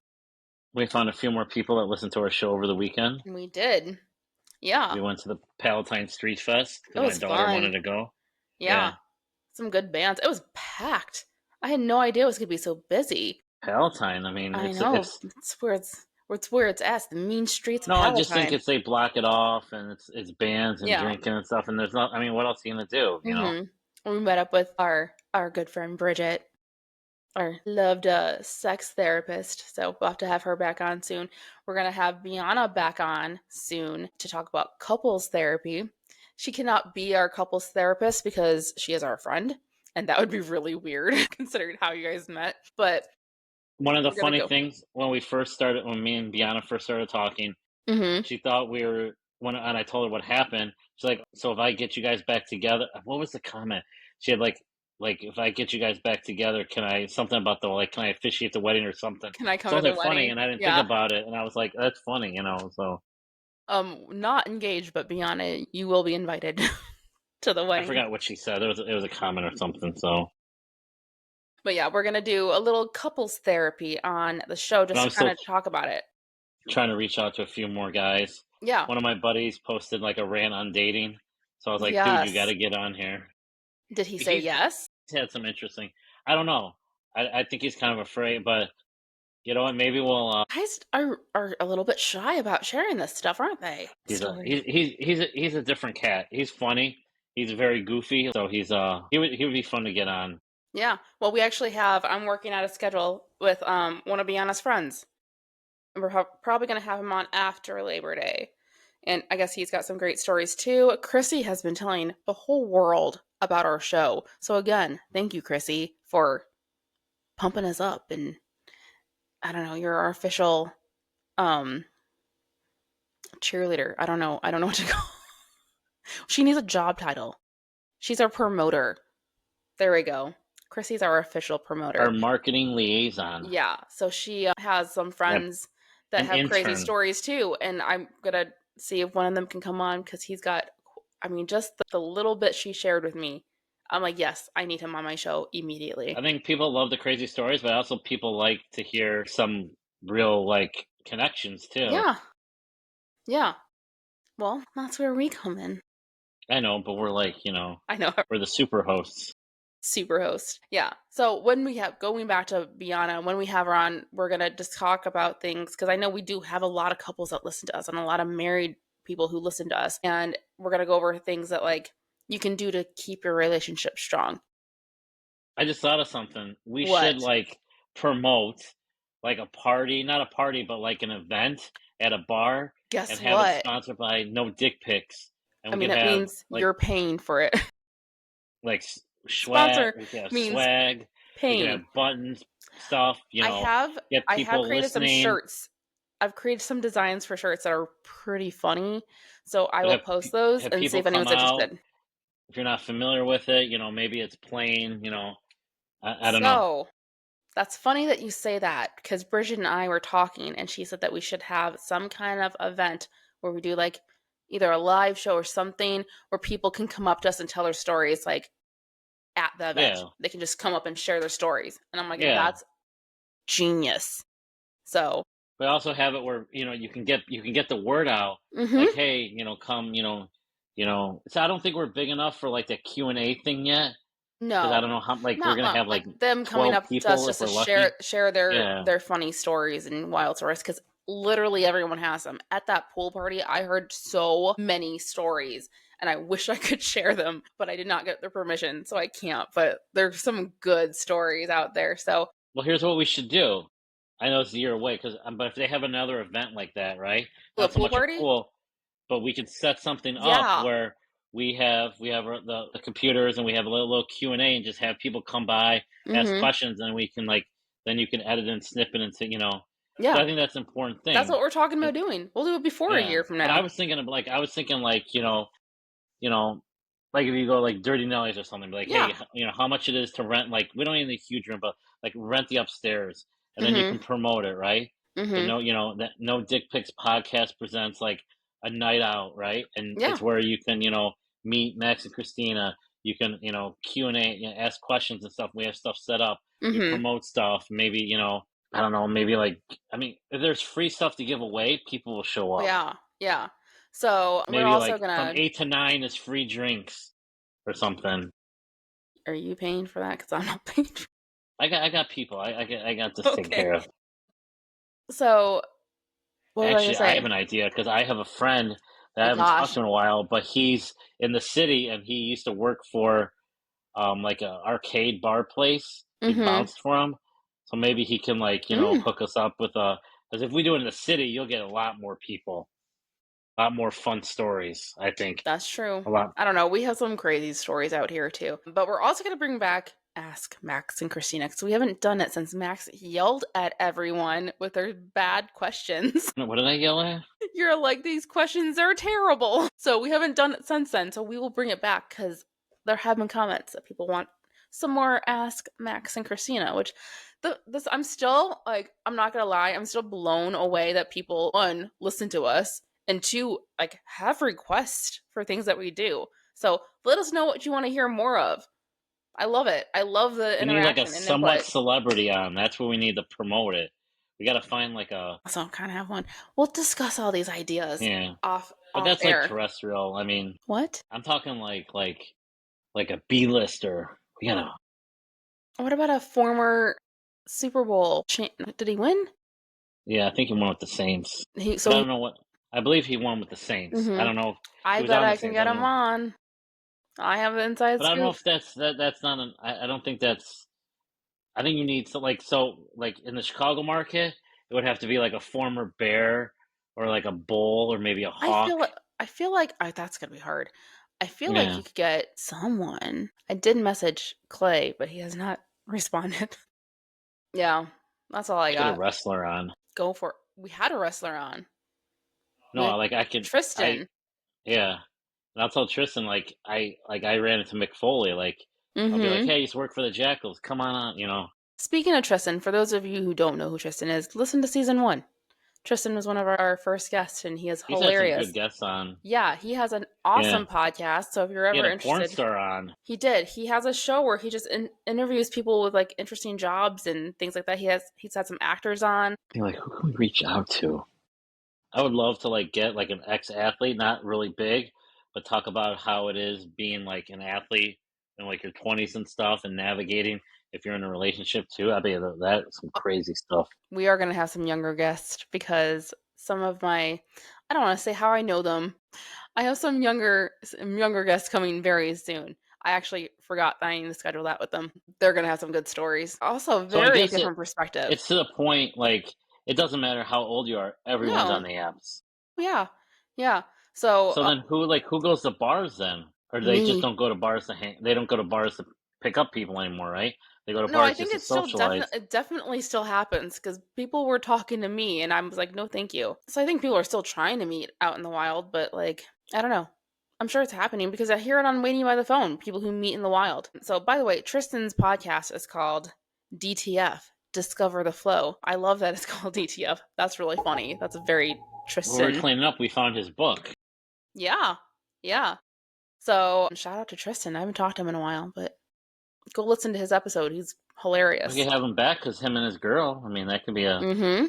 We found a few more people that listened to our show over the weekend. And we did. Yeah. We went to the Palatine Street Fest It because my was daughter wanted fun. to go. Yeah. Some good bands. It was packed. I had no idea it was going to be so busy. Palatine. I mean, I it's know. It's where it's at. The mean streets of no. I just think Palatine. it's they block it off and it's bands and Yeah. drinking and stuff. And there's not. I mean, what else are you gonna do? You know. We met up with our good friend Bridget, our loved sex therapist. So we'll have to have her back on soon. We're gonna have Bianna back on soon to talk about couples therapy. She cannot be our couples therapist because she is our friend, and that would be really weird considering how you guys met. But One of the we're gonna funny go. things when me and Bianna first started talking, Mm-hmm. she thought we were and I told her what happened. She's like, "So if I get you guys back together, what was the comment?" She had like if I get you guys back together, can I something about the like can I officiate the wedding or something? Can I come to Something the funny, wedding? and I didn't think Yeah. about it, and I was like, "That's funny," you know. So Not engaged, but Bianna, you will be invited to the I wedding. forgot what she said. It was a comment or something. So, But yeah, we're gonna do a little couples therapy on the show but just I'm to kind still of talk about it. trying to reach out to a few more guys. Yeah. One of my buddies posted like a rant on dating, so I was like, "Dude, you got Yes. to get on here." Did he say He's yes? had some interesting. I don't know. I think he's kind of afraid, but you know what? Maybe we'll. Guys are a little bit shy about sharing this stuff, aren't they? He's a Stories. he's a different cat. He's funny. He's very goofy. So he would be fun to get on. Yeah. Well, we actually have. I'm working out a schedule with one of Bianna's friends. And we're probably gonna have him on after Labor Day. And I guess he's got some great stories too. Chrissy has been telling the whole world about our show. So again, thank you, Chrissy, for pumping us up. And I don't know, you're our official um cheerleader. I don't know what to call. She needs a job title. She's our promoter. There we go. Chrissy's our official Our promoter. marketing liaison, Yeah, so she has some yep, friends that an have crazy intern. stories too, and I'm gonna see if one of them can come on because he's got. I mean, just the little bit she shared with me, I'm like, yes, I need him on my show immediately. I think people love the crazy stories, but also people like to hear some real like connections too. Yeah, yeah. Well, that's where we come in. I know, but we're like I know. we're the super hosts. Super host. Yeah. So when we have going back to Bianna, when we have her on, we're gonna just talk about things because I know we do have a lot of couples that listen to us and a lot of married people who listen to us, and we're gonna go over things that like you can do to keep your relationship strong. I just thought of something. We should What? like promote like a party, not a party, but like an event at a bar and Guess have it what? sponsored by No Dick Pics. And I we mean, could it have means you're paying for it. like swag, Sponsor we could have means swag, we could have paying. buttons, stuff, I have get I have people created some listening. shirts. I've created some designs for shirts that are pretty funny. So I But will post those have and see people if come anyone's out. interested. If you're not familiar with it, maybe it's plain, I don't know. So that's funny that you say that because Bridget and I were talking and she said that we should have some kind of event where we do like either a live show or something where people can come up to us and tell their stories like at the event. Yeah. They can just come up and share their stories. And I'm like, Yeah. that's genius. So, But also have it where you can get the word out mm-hmm. like, hey, come, so I don't think we're big enough for like the Q&A thing yet, because I No, don't know how, like, we're not gonna have like like them coming 12 up to us people if just to we're lucky. share Yeah. their funny stories and wild stories because literally everyone has them. At that pool party, I heard so many stories. and I wish I could share them, but I did not get their permission, so I can't. But there's some good stories out there. So, Well, here's what we should do. I know it's a year away, but if they have another event like that, right? the Not so pool much a party? pool, but we could set something up Yeah. where we have the computers, and we have a little Q&A, and just have people come by, ask Mm-hmm. questions, and we can like then you can edit and snip it into, so I Yeah. think that's an important That's thing. what we're talking And about doing. We'll do it before a yeah, year from but I now. was thinking of like you know, like if you go like Dirty Nellies or something, be like, hey, Yeah. how much it is to rent? Like, we don't need a huge room, but like rent the upstairs, and then you Mm-hmm. can promote it, right? The Mm-hmm. no, that No Dick Pics podcast presents like a night out, right? And Yeah. it's where you can, meet Max and Christina. You can, Q&A, ask questions and stuff. We have stuff set up. We Mm-hmm. promote stuff. Maybe, I don't know. Maybe like, I mean, if there's free stuff to give away, people will show up. Yeah. Yeah. So we're Maybe also like from gonna. 8 to 9 is free drinks or something. Are you paying for that? Because I'm not paying. I got people. I got this taken Okay. care of. So what was I gonna Actually, I have say? an idea because I have a friend that I Oh haven't talked gosh. to in a while, but he's in the city, and he used to work for like a arcade bar place. He Mm-hmm. bounced for him, so maybe he can like Mm, hook us up with a. Because if we do it in the city, you'll get a lot more people, a lot more fun stories. I think that's true. a lot. I don't know. We have some crazy stories out here too. But we're also gonna bring back Ask Max and Christina because we haven't done it since Max yelled at everyone with their bad questions. What did I yell at? You're like, these questions are terrible. So we haven't done it since then. So we will bring it back because there have been comments that people want some more Ask Max and Christina, which this I'm still like, I'm not gonna lie, I'm still blown away that people, one, listen to us, and two, like have requests for things that we do. So let us know what you want to hear more of. I love it. I love the We need like a interaction and somewhat input. celebrity on. That's what we need to promote it. We got to find like a So kind of have one. We'll discuss all these ideas yeah, off but off that's like air. terrestrial. I mean, What? I'm talking like a B-lister. We gotta. What about a former Super Bowl did he win? Yeah, I think he won with the Saints, He but so I he don't know what. I believe he won with the Saints. I hmm don't know if he I was bet on the I can Saints. I get don't him know, on. I have the inside but I don't know scoop. if that's not an. I don't think that's. I think you need like in the Chicago market, it would have to be like a former Bear or like a Bull or maybe a I Hawk. feel like that's gonna be hard. I feel like Yeah, you could get someone. I did message Clay, but he has not responded. Yeah, that's all I get a got. wrestler on. Go for it. We had a wrestler on. We No, had like I could. I Tristan. Yeah. And I'll tell Tristan I ran into Mick Foley, like I'll be like, Mm-hmm. "Hey, I used to work for the Jackals. Come on." Speaking of Tristan, for those of you who don't know who Tristan is, listen to season 1. Tristan was one of our first guests, and he is He's had some good hilarious. guests on. Yeah, he has an Yeah. awesome podcast. So if you're He had ever a porn interested, star on. he did. He has a show where he just interviews people with like interesting jobs and things like that. He's had some actors on. You're like, who can we reach out to? I would love to like get like an ex-athlete, not really big, but talk about how it is being like an athlete in like your 20s and stuff, and navigating if you're in a relationship too. I mean, that's some crazy stuff. We are going to have some younger guests because some of my, I don't want to say how I know them. I have some younger guests coming very soon. I actually forgot that I need to schedule that with them. They're going to have some good stories. Also, So I very guess different perspective. it's to the point like it doesn't matter how old you are, everyone's on No, the apps. yeah, yeah. So So then who goes to bars then? Or they just me. don't go to bars to hang, they don't go to bars to pick up people anymore, right? They go to No, I bars just think to it's still socialize. definitely still happens because people were talking to me and I was like, no, thank you. So I think people are still trying to meet out in the wild, but like, I don't know. I'm sure it's happening because I hear it on Waiting by the Phone, people who meet in the wild. So, by the way, Tristan's podcast is called DTF, Discover the Flow. I love that it's called DTF. That's really funny. That's a very When we were Tristan. cleaning up, we found his book. Yeah. Yeah. So, shout out to Tristan. I haven't talked to him in a while, but go listen to his episode. He's We hilarious. could have him back because him and his girl. I mean, that could be a. Mm-hmm.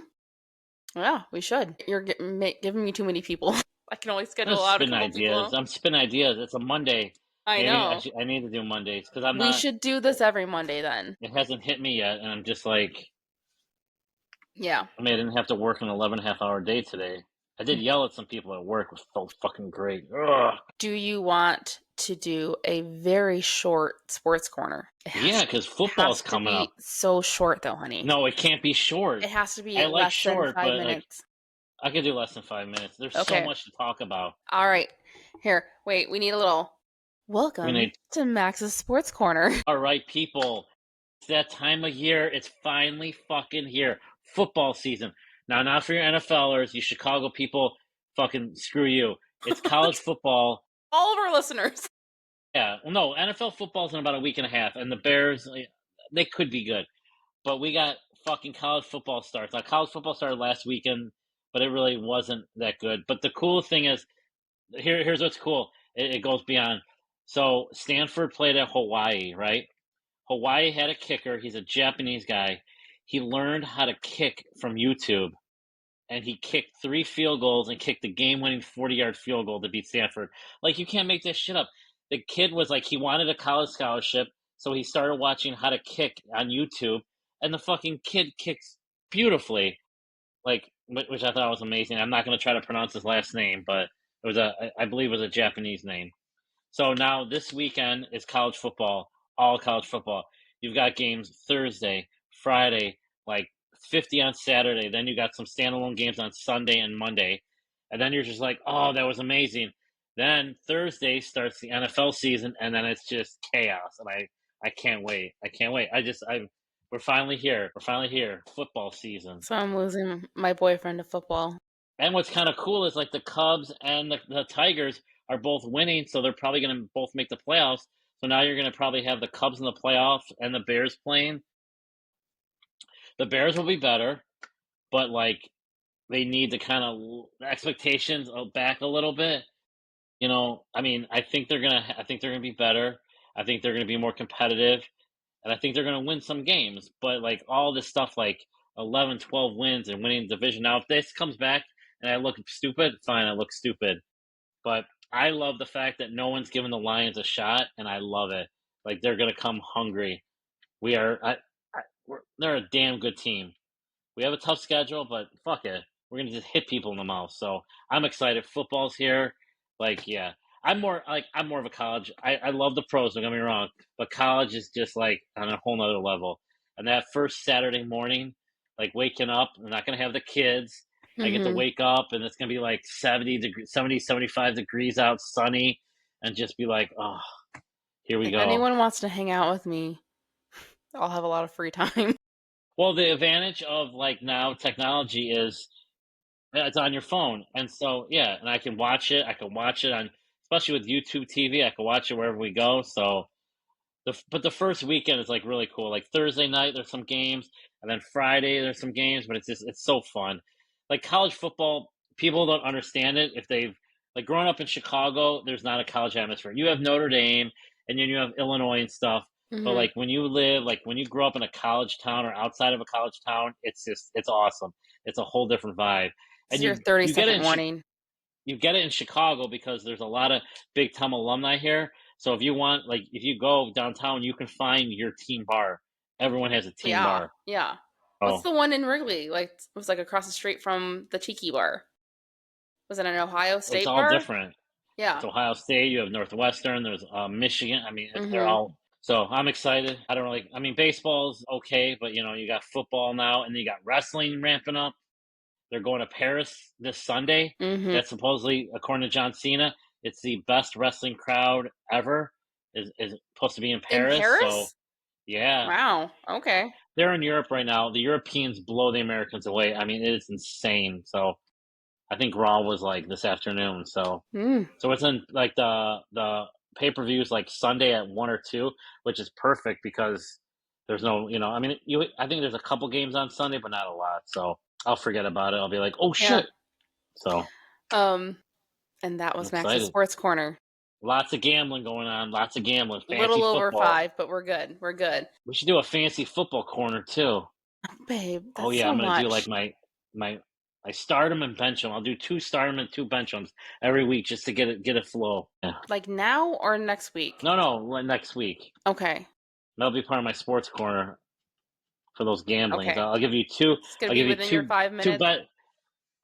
Yeah, we should. You're giving me too many people. I can only I'm schedule just out a spitting couple ideas. people. I'm spitting ideas. It's a Monday. I Maybe know. I need to do Mondays because I'm We not. should do this every Monday then. It hasn't hit me yet, and I'm just like, Yeah. I mean, I didn't have to work an 11 and a half hour day today. I did yell at some people at work. It felt fucking great. Ugh. Do you want to do a very short sports corner? Yeah, because It football's has to coming up. be so short, though, honey. No, it can't be short. It has to be I like less than short, five but like minutes. I could do less than 5 minutes. There's so Okay. much to talk about. All right. Here, wait. We need a little. We Welcome need. to Max's Sports Corner. All right, people. It's that time of year. It's finally fucking here. Football season. Now, not for your NFLers, you Chicago people. Fucking screw you. It's college football. All of our listeners. Yeah, well, no, NFL football's in about a week and a half, and the Bears, they could be good, but we got fucking college football starts. Now, college football started last weekend, but it really wasn't that good. But the cool thing is, here's what's cool. It goes beyond. So Stanford played at Hawaii, right? Hawaii had a kicker. He's a Japanese guy. He learned how to kick from YouTube, and he kicked 3 field goals and kicked the game-winning 40-yard field goal to beat Stanford. Like, you can't make this shit up. The kid was like, he wanted a college scholarship, so he started watching how to kick on YouTube, and the fucking kid kicks beautifully, like, which I thought was amazing. I'm not going to try to pronounce his last name, but I believe it was a Japanese name. So now this weekend is college football, all college football. You've got games Thursday, Friday, like 50 on Saturday. Then you got some standalone games on Sunday and Monday. And then you're just like, oh, that was amazing. Then Thursday starts the NFL season, and then it's just chaos. And I can't wait. I can't wait. We're finally here. We're finally here. Football season. So I'm losing my boyfriend to football. And what's kind of cool is like the Cubs and the Tigers are both winning, so they're probably going to both make the playoffs. So now you're going to probably have the Cubs in the playoffs and the Bears playing. The Bears will be better, but like they need to kind of expectations back a little bit. You know, I mean, I think they're gonna be better. I think they're gonna be more competitive, and I think they're gonna win some games. But like all this stuff, like 11, 12 wins and winning the division. Now, if this comes back and I look stupid, fine, I look stupid. But I love the fact that no one's giving the Lions a shot, and I love it. Like they're gonna come hungry. We are. They're a damn good team. We have a tough schedule, but fuck it. We're gonna just hit people in the mouth. So I'm excited. Football's here. Like, yeah. I'm more of a college. I love the pros, don't get me wrong. But college is just like on a whole nother level. And that first Saturday morning, like waking up, I'm not gonna have the kids. I get to Mm-hmm. wake up and it's gonna be like 75 degrees out, sunny, and just be like, oh, here we If go. anyone wants to hang out with me, I'll have a lot of free time. Well, the advantage of like now technology is it's on your phone, and so yeah, and I can watch it. I can watch it on, especially with YouTube TV. I can watch it wherever we go. So but the first weekend is like really cool. Like Thursday night, there's some games, and then Friday there's some games. But it's so fun. Like college football, people don't understand it if they've like growing up in Chicago. There's not a college atmosphere. You have Notre Dame, and then you have Illinois and stuff. But Mm-hmm. like when you grow up in a college town or outside of a college town, it's awesome. It's a whole different vibe, This and is your 30 you get it second warning. you get it in Chicago because there's a lot of big time alumni here. So if you want, like, if you go downtown, you can find your team bar. Everyone has a team Yeah, bar. yeah. What's Oh, the one in Wrigley? Like, it was like across the street from the Tiki Bar. Was it an Ohio it's State all bar? different. It's Yeah. Ohio State. You have Northwestern. There's Michigan. I mean, they're Mm-hmm. all. So I'm excited. I don't really. I mean, baseball's okay, but you got football now, and you got wrestling ramping up. They're going to Paris this Sunday. Mm-hmm. That's supposedly, according to John Cena, it's the best wrestling crowd ever. Is supposed to be in In Paris. So Paris? yeah, Wow. Okay. they're in Europe right now. The Europeans blow the Americans away. I mean, it is insane. So I think Raw was like this afternoon. So Mm. it's in like the pay per views like Sunday at 1 or 2, which is perfect because there's no I mean I think there's a couple games on Sunday, but not a lot. So I'll forget about it. I'll be like, oh Yeah. shit. So Um, and that I'm was Max's excited. Sports Corner. Lots of gambling going on. Lots of gambling. Fancy Little over football. 5, but we're good. We're good. We should do a fancy football corner too. Babe, Oh that's yeah, so I'm gonna do like much. my I start them and bench them. I'll do 2 start them and 2 bench them every week just to get it flow. Yeah. Like now or next week? No, next week. Okay. That'll be part of my sports corner for those gamblings. Okay. I'll give you 2. It's gonna I'll be give you within your 5 two minutes. bet.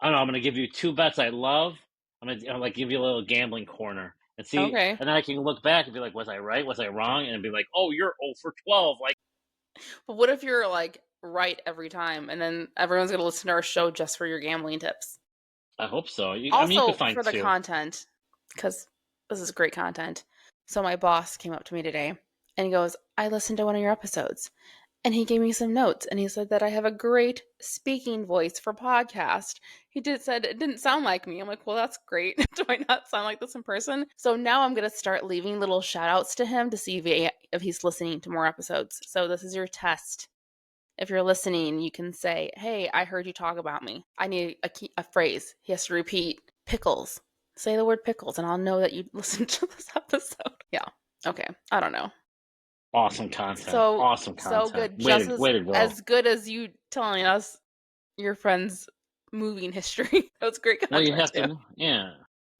I don't know. I'm gonna give you 2 bets I love. I'm like give you a little gambling corner and see, Okay. and then I can look back and be like, was I right? Was I wrong? And be like, oh, you're 0 for 12. Like, But what if you're like right every time and then everyone's going to listen to our show just for your gambling tips? I hope so. I mean, you could Also, find for the 2. content, because this is great content. So, my boss came up to me today and he goes, I listened to one of your episodes. And he gave me some notes and he said that I have a great speaking voice for podcast. Said it didn't sound like me. I'm like, well, that's great. Do I not sound like this in person? So now I'm gonna start leaving little shout outs to him to see if he's listening to more episodes. So this is your test. If you're listening, you can say, hey, I heard you talk about me. I need a phrase. He has to repeat pickles. Say the word pickles and I'll know that you listened to this episode. Yeah. Okay. I don't know. Awesome content. So Awesome so content. good, just Way to go. as good as you telling us your friend's moving history. That was great Well, you content have too. to, yeah.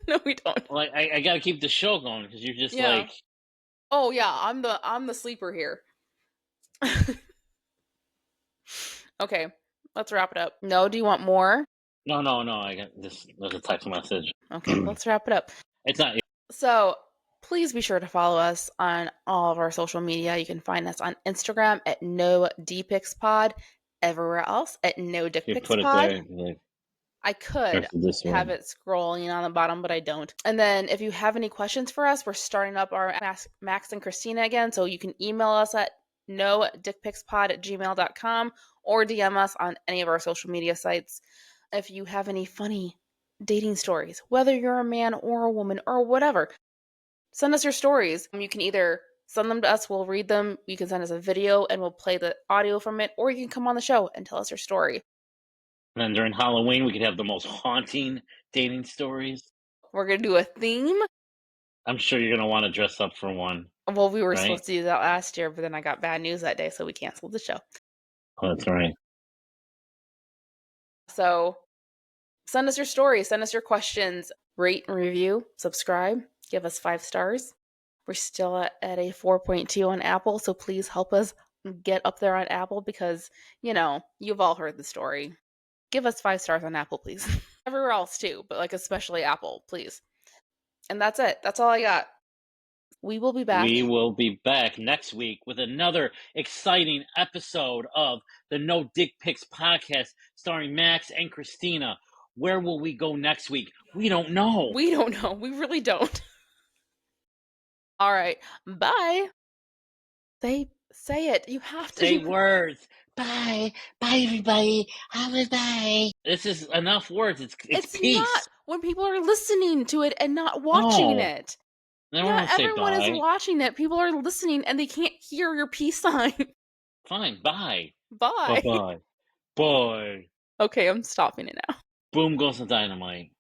No, we don't. Like, I got to keep the show going because you're just Yeah. like, Oh yeah, I'm the sleeper here. Okay, let's wrap it up. No, do you want more? no. I got this. There's a text message. Okay, let's wrap it up. It's not. So please be sure to follow us on all of our social media. You can find us on Instagram at no dpixpod, everywhere else at no You put it dickpixpod. there. Like, I could this have way. it scrolling on the bottom, but I don't. And then if you have any questions for us, we're starting up our Max and Christina again. So you can email us at no dickpixpod@gmail.com or DM us on any of our social media sites. If you have any funny dating stories, whether you're a man or a woman or whatever, send us your stories. You can either send them to us, we'll read them. You can send us a video and we'll play the audio from it, or you can come on the show and tell us your story. And then during Halloween, we could have the most haunting dating stories. We're going to do a theme. I'm sure you're going to want to dress up for one. Well, we were right? supposed to do that last year, but then I got bad news that day, so we canceled the show. Oh, that's right. So send us your stories, send us your questions, rate and review, subscribe, give us 5 stars. We're still at a 4.2 on Apple, so please help us get up there on Apple because, you've all heard the story. Give us 5 stars on Apple, please. Everywhere else too, but like especially Apple, please. And that's it. That's all I got. We will be back. We will be back next week with another exciting episode of the No Dick Pics podcast starring Max and Christina. Where will we go next week? We don't know. We don't know. We really don't. All right. Bye. Say it. You have to say words. Bye. Bye, everybody. Bye. This is enough words. It's peace. Not when people are listening to it and not watching it. Not everyone is watching it. People are listening and they can't hear your peace sign. Fine. Bye. Bye. Bye. Bye. Okay, I'm stopping it now. Boom goes the dynamite.